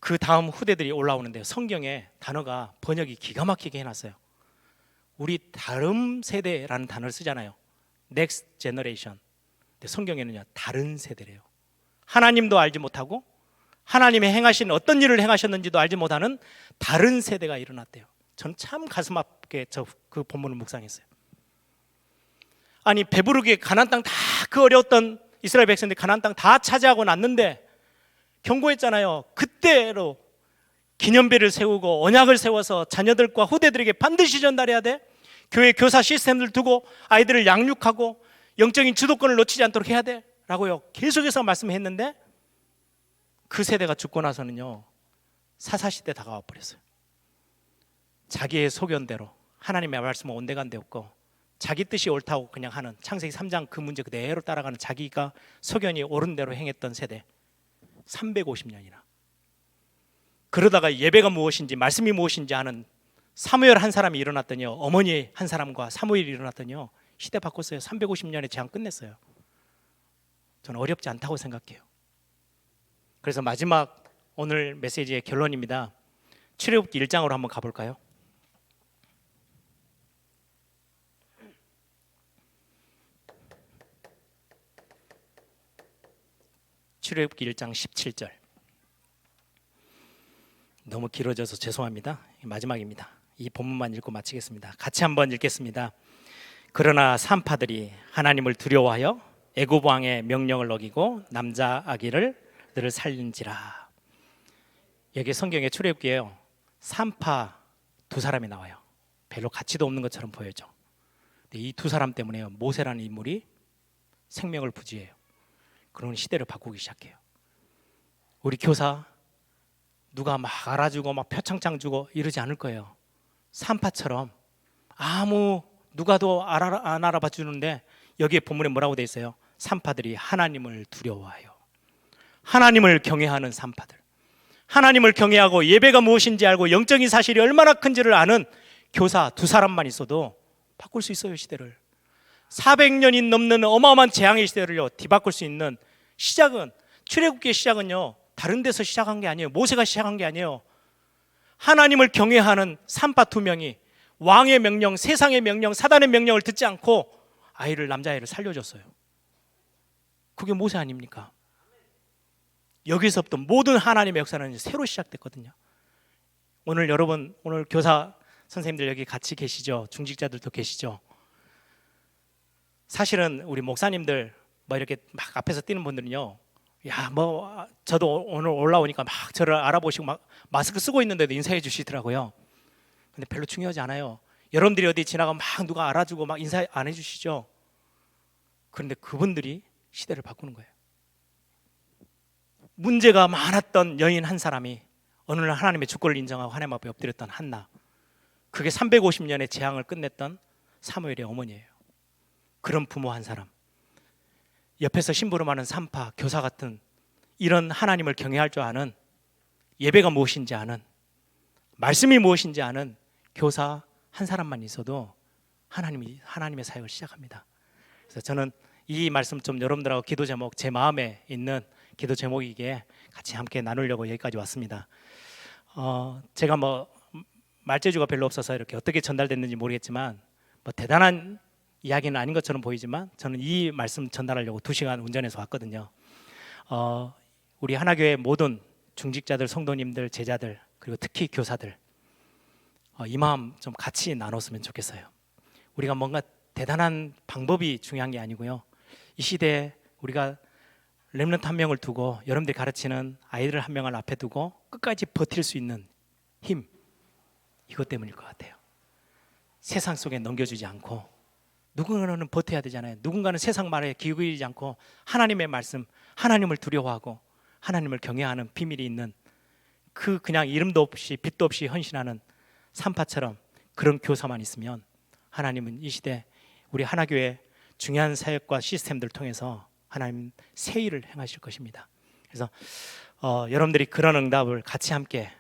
그 다음 후대들이 올라오는데요, 성경에 단어가 번역이 기가 막히게 해놨어요. 우리 다음 세대라는 단어를 쓰잖아요. Next generation. 근데 성경에는요, 다른 세대래요. 하나님도 알지 못하고 하나님이 행하신 어떤 일을 행하셨는지도 알지 못하는 다른 세대가 일어났대요. 전 참 가슴 아프게 그 본문을 묵상했어요. 아니 배부르게 가나안 땅 다, 그 어려웠던 이스라엘 백성들이 가나안 땅 다 차지하고 났는데 경고했잖아요. 그때로 기념비를 세우고 언약을 세워서 자녀들과 후대들에게 반드시 전달해야 돼. 교회 교사 시스템을 두고 아이들을 양육하고 영적인 주도권을 놓치지 않도록 해야 돼 라고요 계속해서 말씀했는데, 그 세대가 죽고 나서는요 사사시대 다가와 버렸어요. 자기의 소견대로 하나님의 말씀은 온데간데 없고 자기 뜻이 옳다고 그냥 하는, 창세기 3장 그 문제 그대로 따라가는, 자기가 소견이 옳은 대로 행했던 세대 350년이나. 그러다가 예배가 무엇인지 말씀이 무엇인지 아는 사무엘 한 사람이 일어났더니요, 어머니 한 사람과 사무엘이 일어났더니요 시대 바꿨어요. 350년의 재앙 끝냈어요. 저는 어렵지 않다고 생각해요. 그래서 마지막 오늘 메시지의 결론입니다. 출애굽기 1장으로 한번 가볼까요? 출애굽기 1장 17절. 너무 길어져서 죄송합니다. 마지막입니다. 이 본문만 읽고 마치겠습니다. 같이 한번 읽겠습니다. 그러나 산파들이 하나님을 두려워하여 애굽 왕의 명령을 어기고 남자 아기를 들을 살린지라. 여기 성경의 출애굽기에요, 산파 두 사람이 나와요. 별로 가치도 없는 것처럼 보여져. 이 두 사람 때문에요 모세라는 인물이 생명을 부지해요. 그런 시대를 바꾸기 시작해요. 우리 교사 누가 막 알아주고 막 표창장 주고 이러지 않을 거예요. 산파처럼 아무 누가도 안 알아봐 주는데, 여기에 본문에 뭐라고 돼 있어요? 산파들이 하나님을 두려워하여. 하나님을 경외하는 산파들, 하나님을 경외하고 예배가 무엇인지 알고 영적인 사실이 얼마나 큰지를 아는 교사 두 사람만 있어도 바꿀 수 있어요. 시대를 400년이 넘는 어마어마한 재앙의 시대를요 뒤바꿀 수 있는 시작은, 출애굽기의 시작은요 다른 데서 시작한 게 아니에요. 모세가 시작한 게 아니에요. 하나님을 경외하는 산파 두 명이 왕의 명령, 세상의 명령, 사단의 명령을 듣지 않고 남자아이를 살려줬어요. 그게 모세 아닙니까? 여기서부터 모든 하나님의 역사는 새로 시작됐거든요. 오늘 여러분, 오늘 교사 선생님들 여기 같이 계시죠? 중직자들도 계시죠? 사실은 우리 목사님들 뭐 이렇게 막 앞에서 뛰는 분들은요, 저도 오늘 올라오니까 막 저를 알아보시고 막 마스크 쓰고 있는데도 인사해 주시더라고요. 근데 별로 중요하지 않아요. 여러분들이 어디 지나가면 막 누가 알아주고 막 인사 안 해주시죠? 그런데 그분들이 시대를 바꾸는 거예요. 문제가 많았던 여인 한 사람이 어느 날 하나님의 주권을 인정하고 하나님 앞에 엎드렸던 한나, 그게 350년의 재앙을 끝냈던 사무엘의 어머니예요. 그런 부모 한 사람, 옆에서 심부름하는 산파, 교사 같은 이런 하나님을 경외할 줄 아는, 예배가 무엇인지 아는, 말씀이 무엇인지 아는 교사 한 사람만 있어도 하나님의 사역을 시작합니다. 그래서 저는 이 말씀 좀 여러분들하고 기도 제목, 제 마음에 있는 기도 제목이기에 같이 함께 나누려고 여기까지 왔습니다. 제가 말재주가 별로 없어서 이렇게 어떻게 전달됐는지 모르겠지만 대단한 이야기는 아닌 것처럼 보이지만 저는 이 말씀 전달하려고 2시간 운전해서 왔거든요. 우리 하나교회 모든 중직자들, 성도님들, 제자들, 그리고 특히 교사들, 이 마음 좀 같이 나눴으면 좋겠어요. 우리가 뭔가 대단한 방법이 중요한 게 아니고요, 이 시대에 우리가 렘넌트 한 명을 두고 여러분들이 가르치는 아이들 한 명을 앞에 두고 끝까지 버틸 수 있는 힘, 이것 때문일 것 같아요. 세상 속에 넘겨주지 않고 누군가는 버텨야 되잖아요. 누군가는 세상 말에 기울이지 않고 하나님의 말씀, 하나님을 두려워하고 하나님을 경외하는 비밀이 있는 그냥 이름도 없이 빛도 없이 헌신하는 산파처럼 그런 교사만 있으면 하나님은 이 시대 우리 하나교회 중요한 사역과 시스템들을 통해서 하나님 새 일을 행하실 것입니다. 그래서 여러분들이 그런 응답을 같이 함께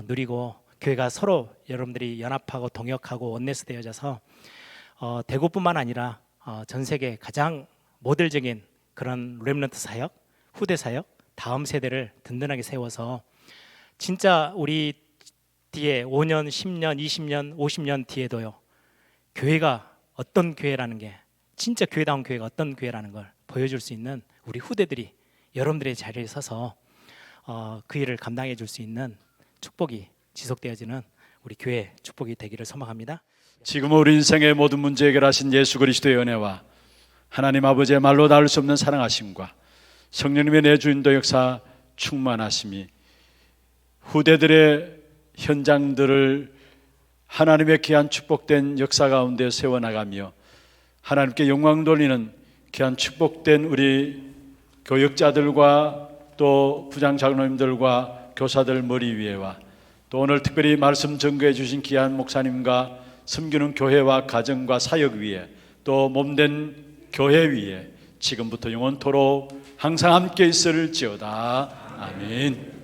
누리고 교회가 서로 여러분들이 연합하고 동역하고 원내스 되어져서 대구뿐만 아니라 전 세계 가장 모델적인 그런 렘넌트 사역, 후대 사역, 다음 세대를 든든하게 세워서 진짜 우리 뒤에 5년, 10년, 20년, 50년 뒤에도요 교회가 어떤 교회라는 게 진짜 교회다운 교회가 어떤 교회라는 걸 보여줄 수 있는 우리 후대들이 여러분들의 자리에 서서 그 일을 감당해 줄 수 있는 축복이 지속되어지는 우리 교회 축복이 되기를 소망합니다. 지금 우리 인생의 모든 문제 해결하신 예수 그리스도의 은혜와 하나님 아버지의 말로 닿을 수 없는 사랑하심과 성령님의 내주인도 역사 충만하심이 후대들의 현장들을 하나님의 귀한 축복된 역사 가운데 세워나가며 하나님께 영광 돌리는 귀한 축복된 우리 교역자들과 또 부장 장로님들과 교사들 머리 위에와 또 오늘 특별히 말씀 전거해 주신 귀한 목사님과 섬기는 교회와 가정과 사역 위에 또 몸된 교회 위에 지금부터 영원토록 항상 함께 있을지어다. 아멘.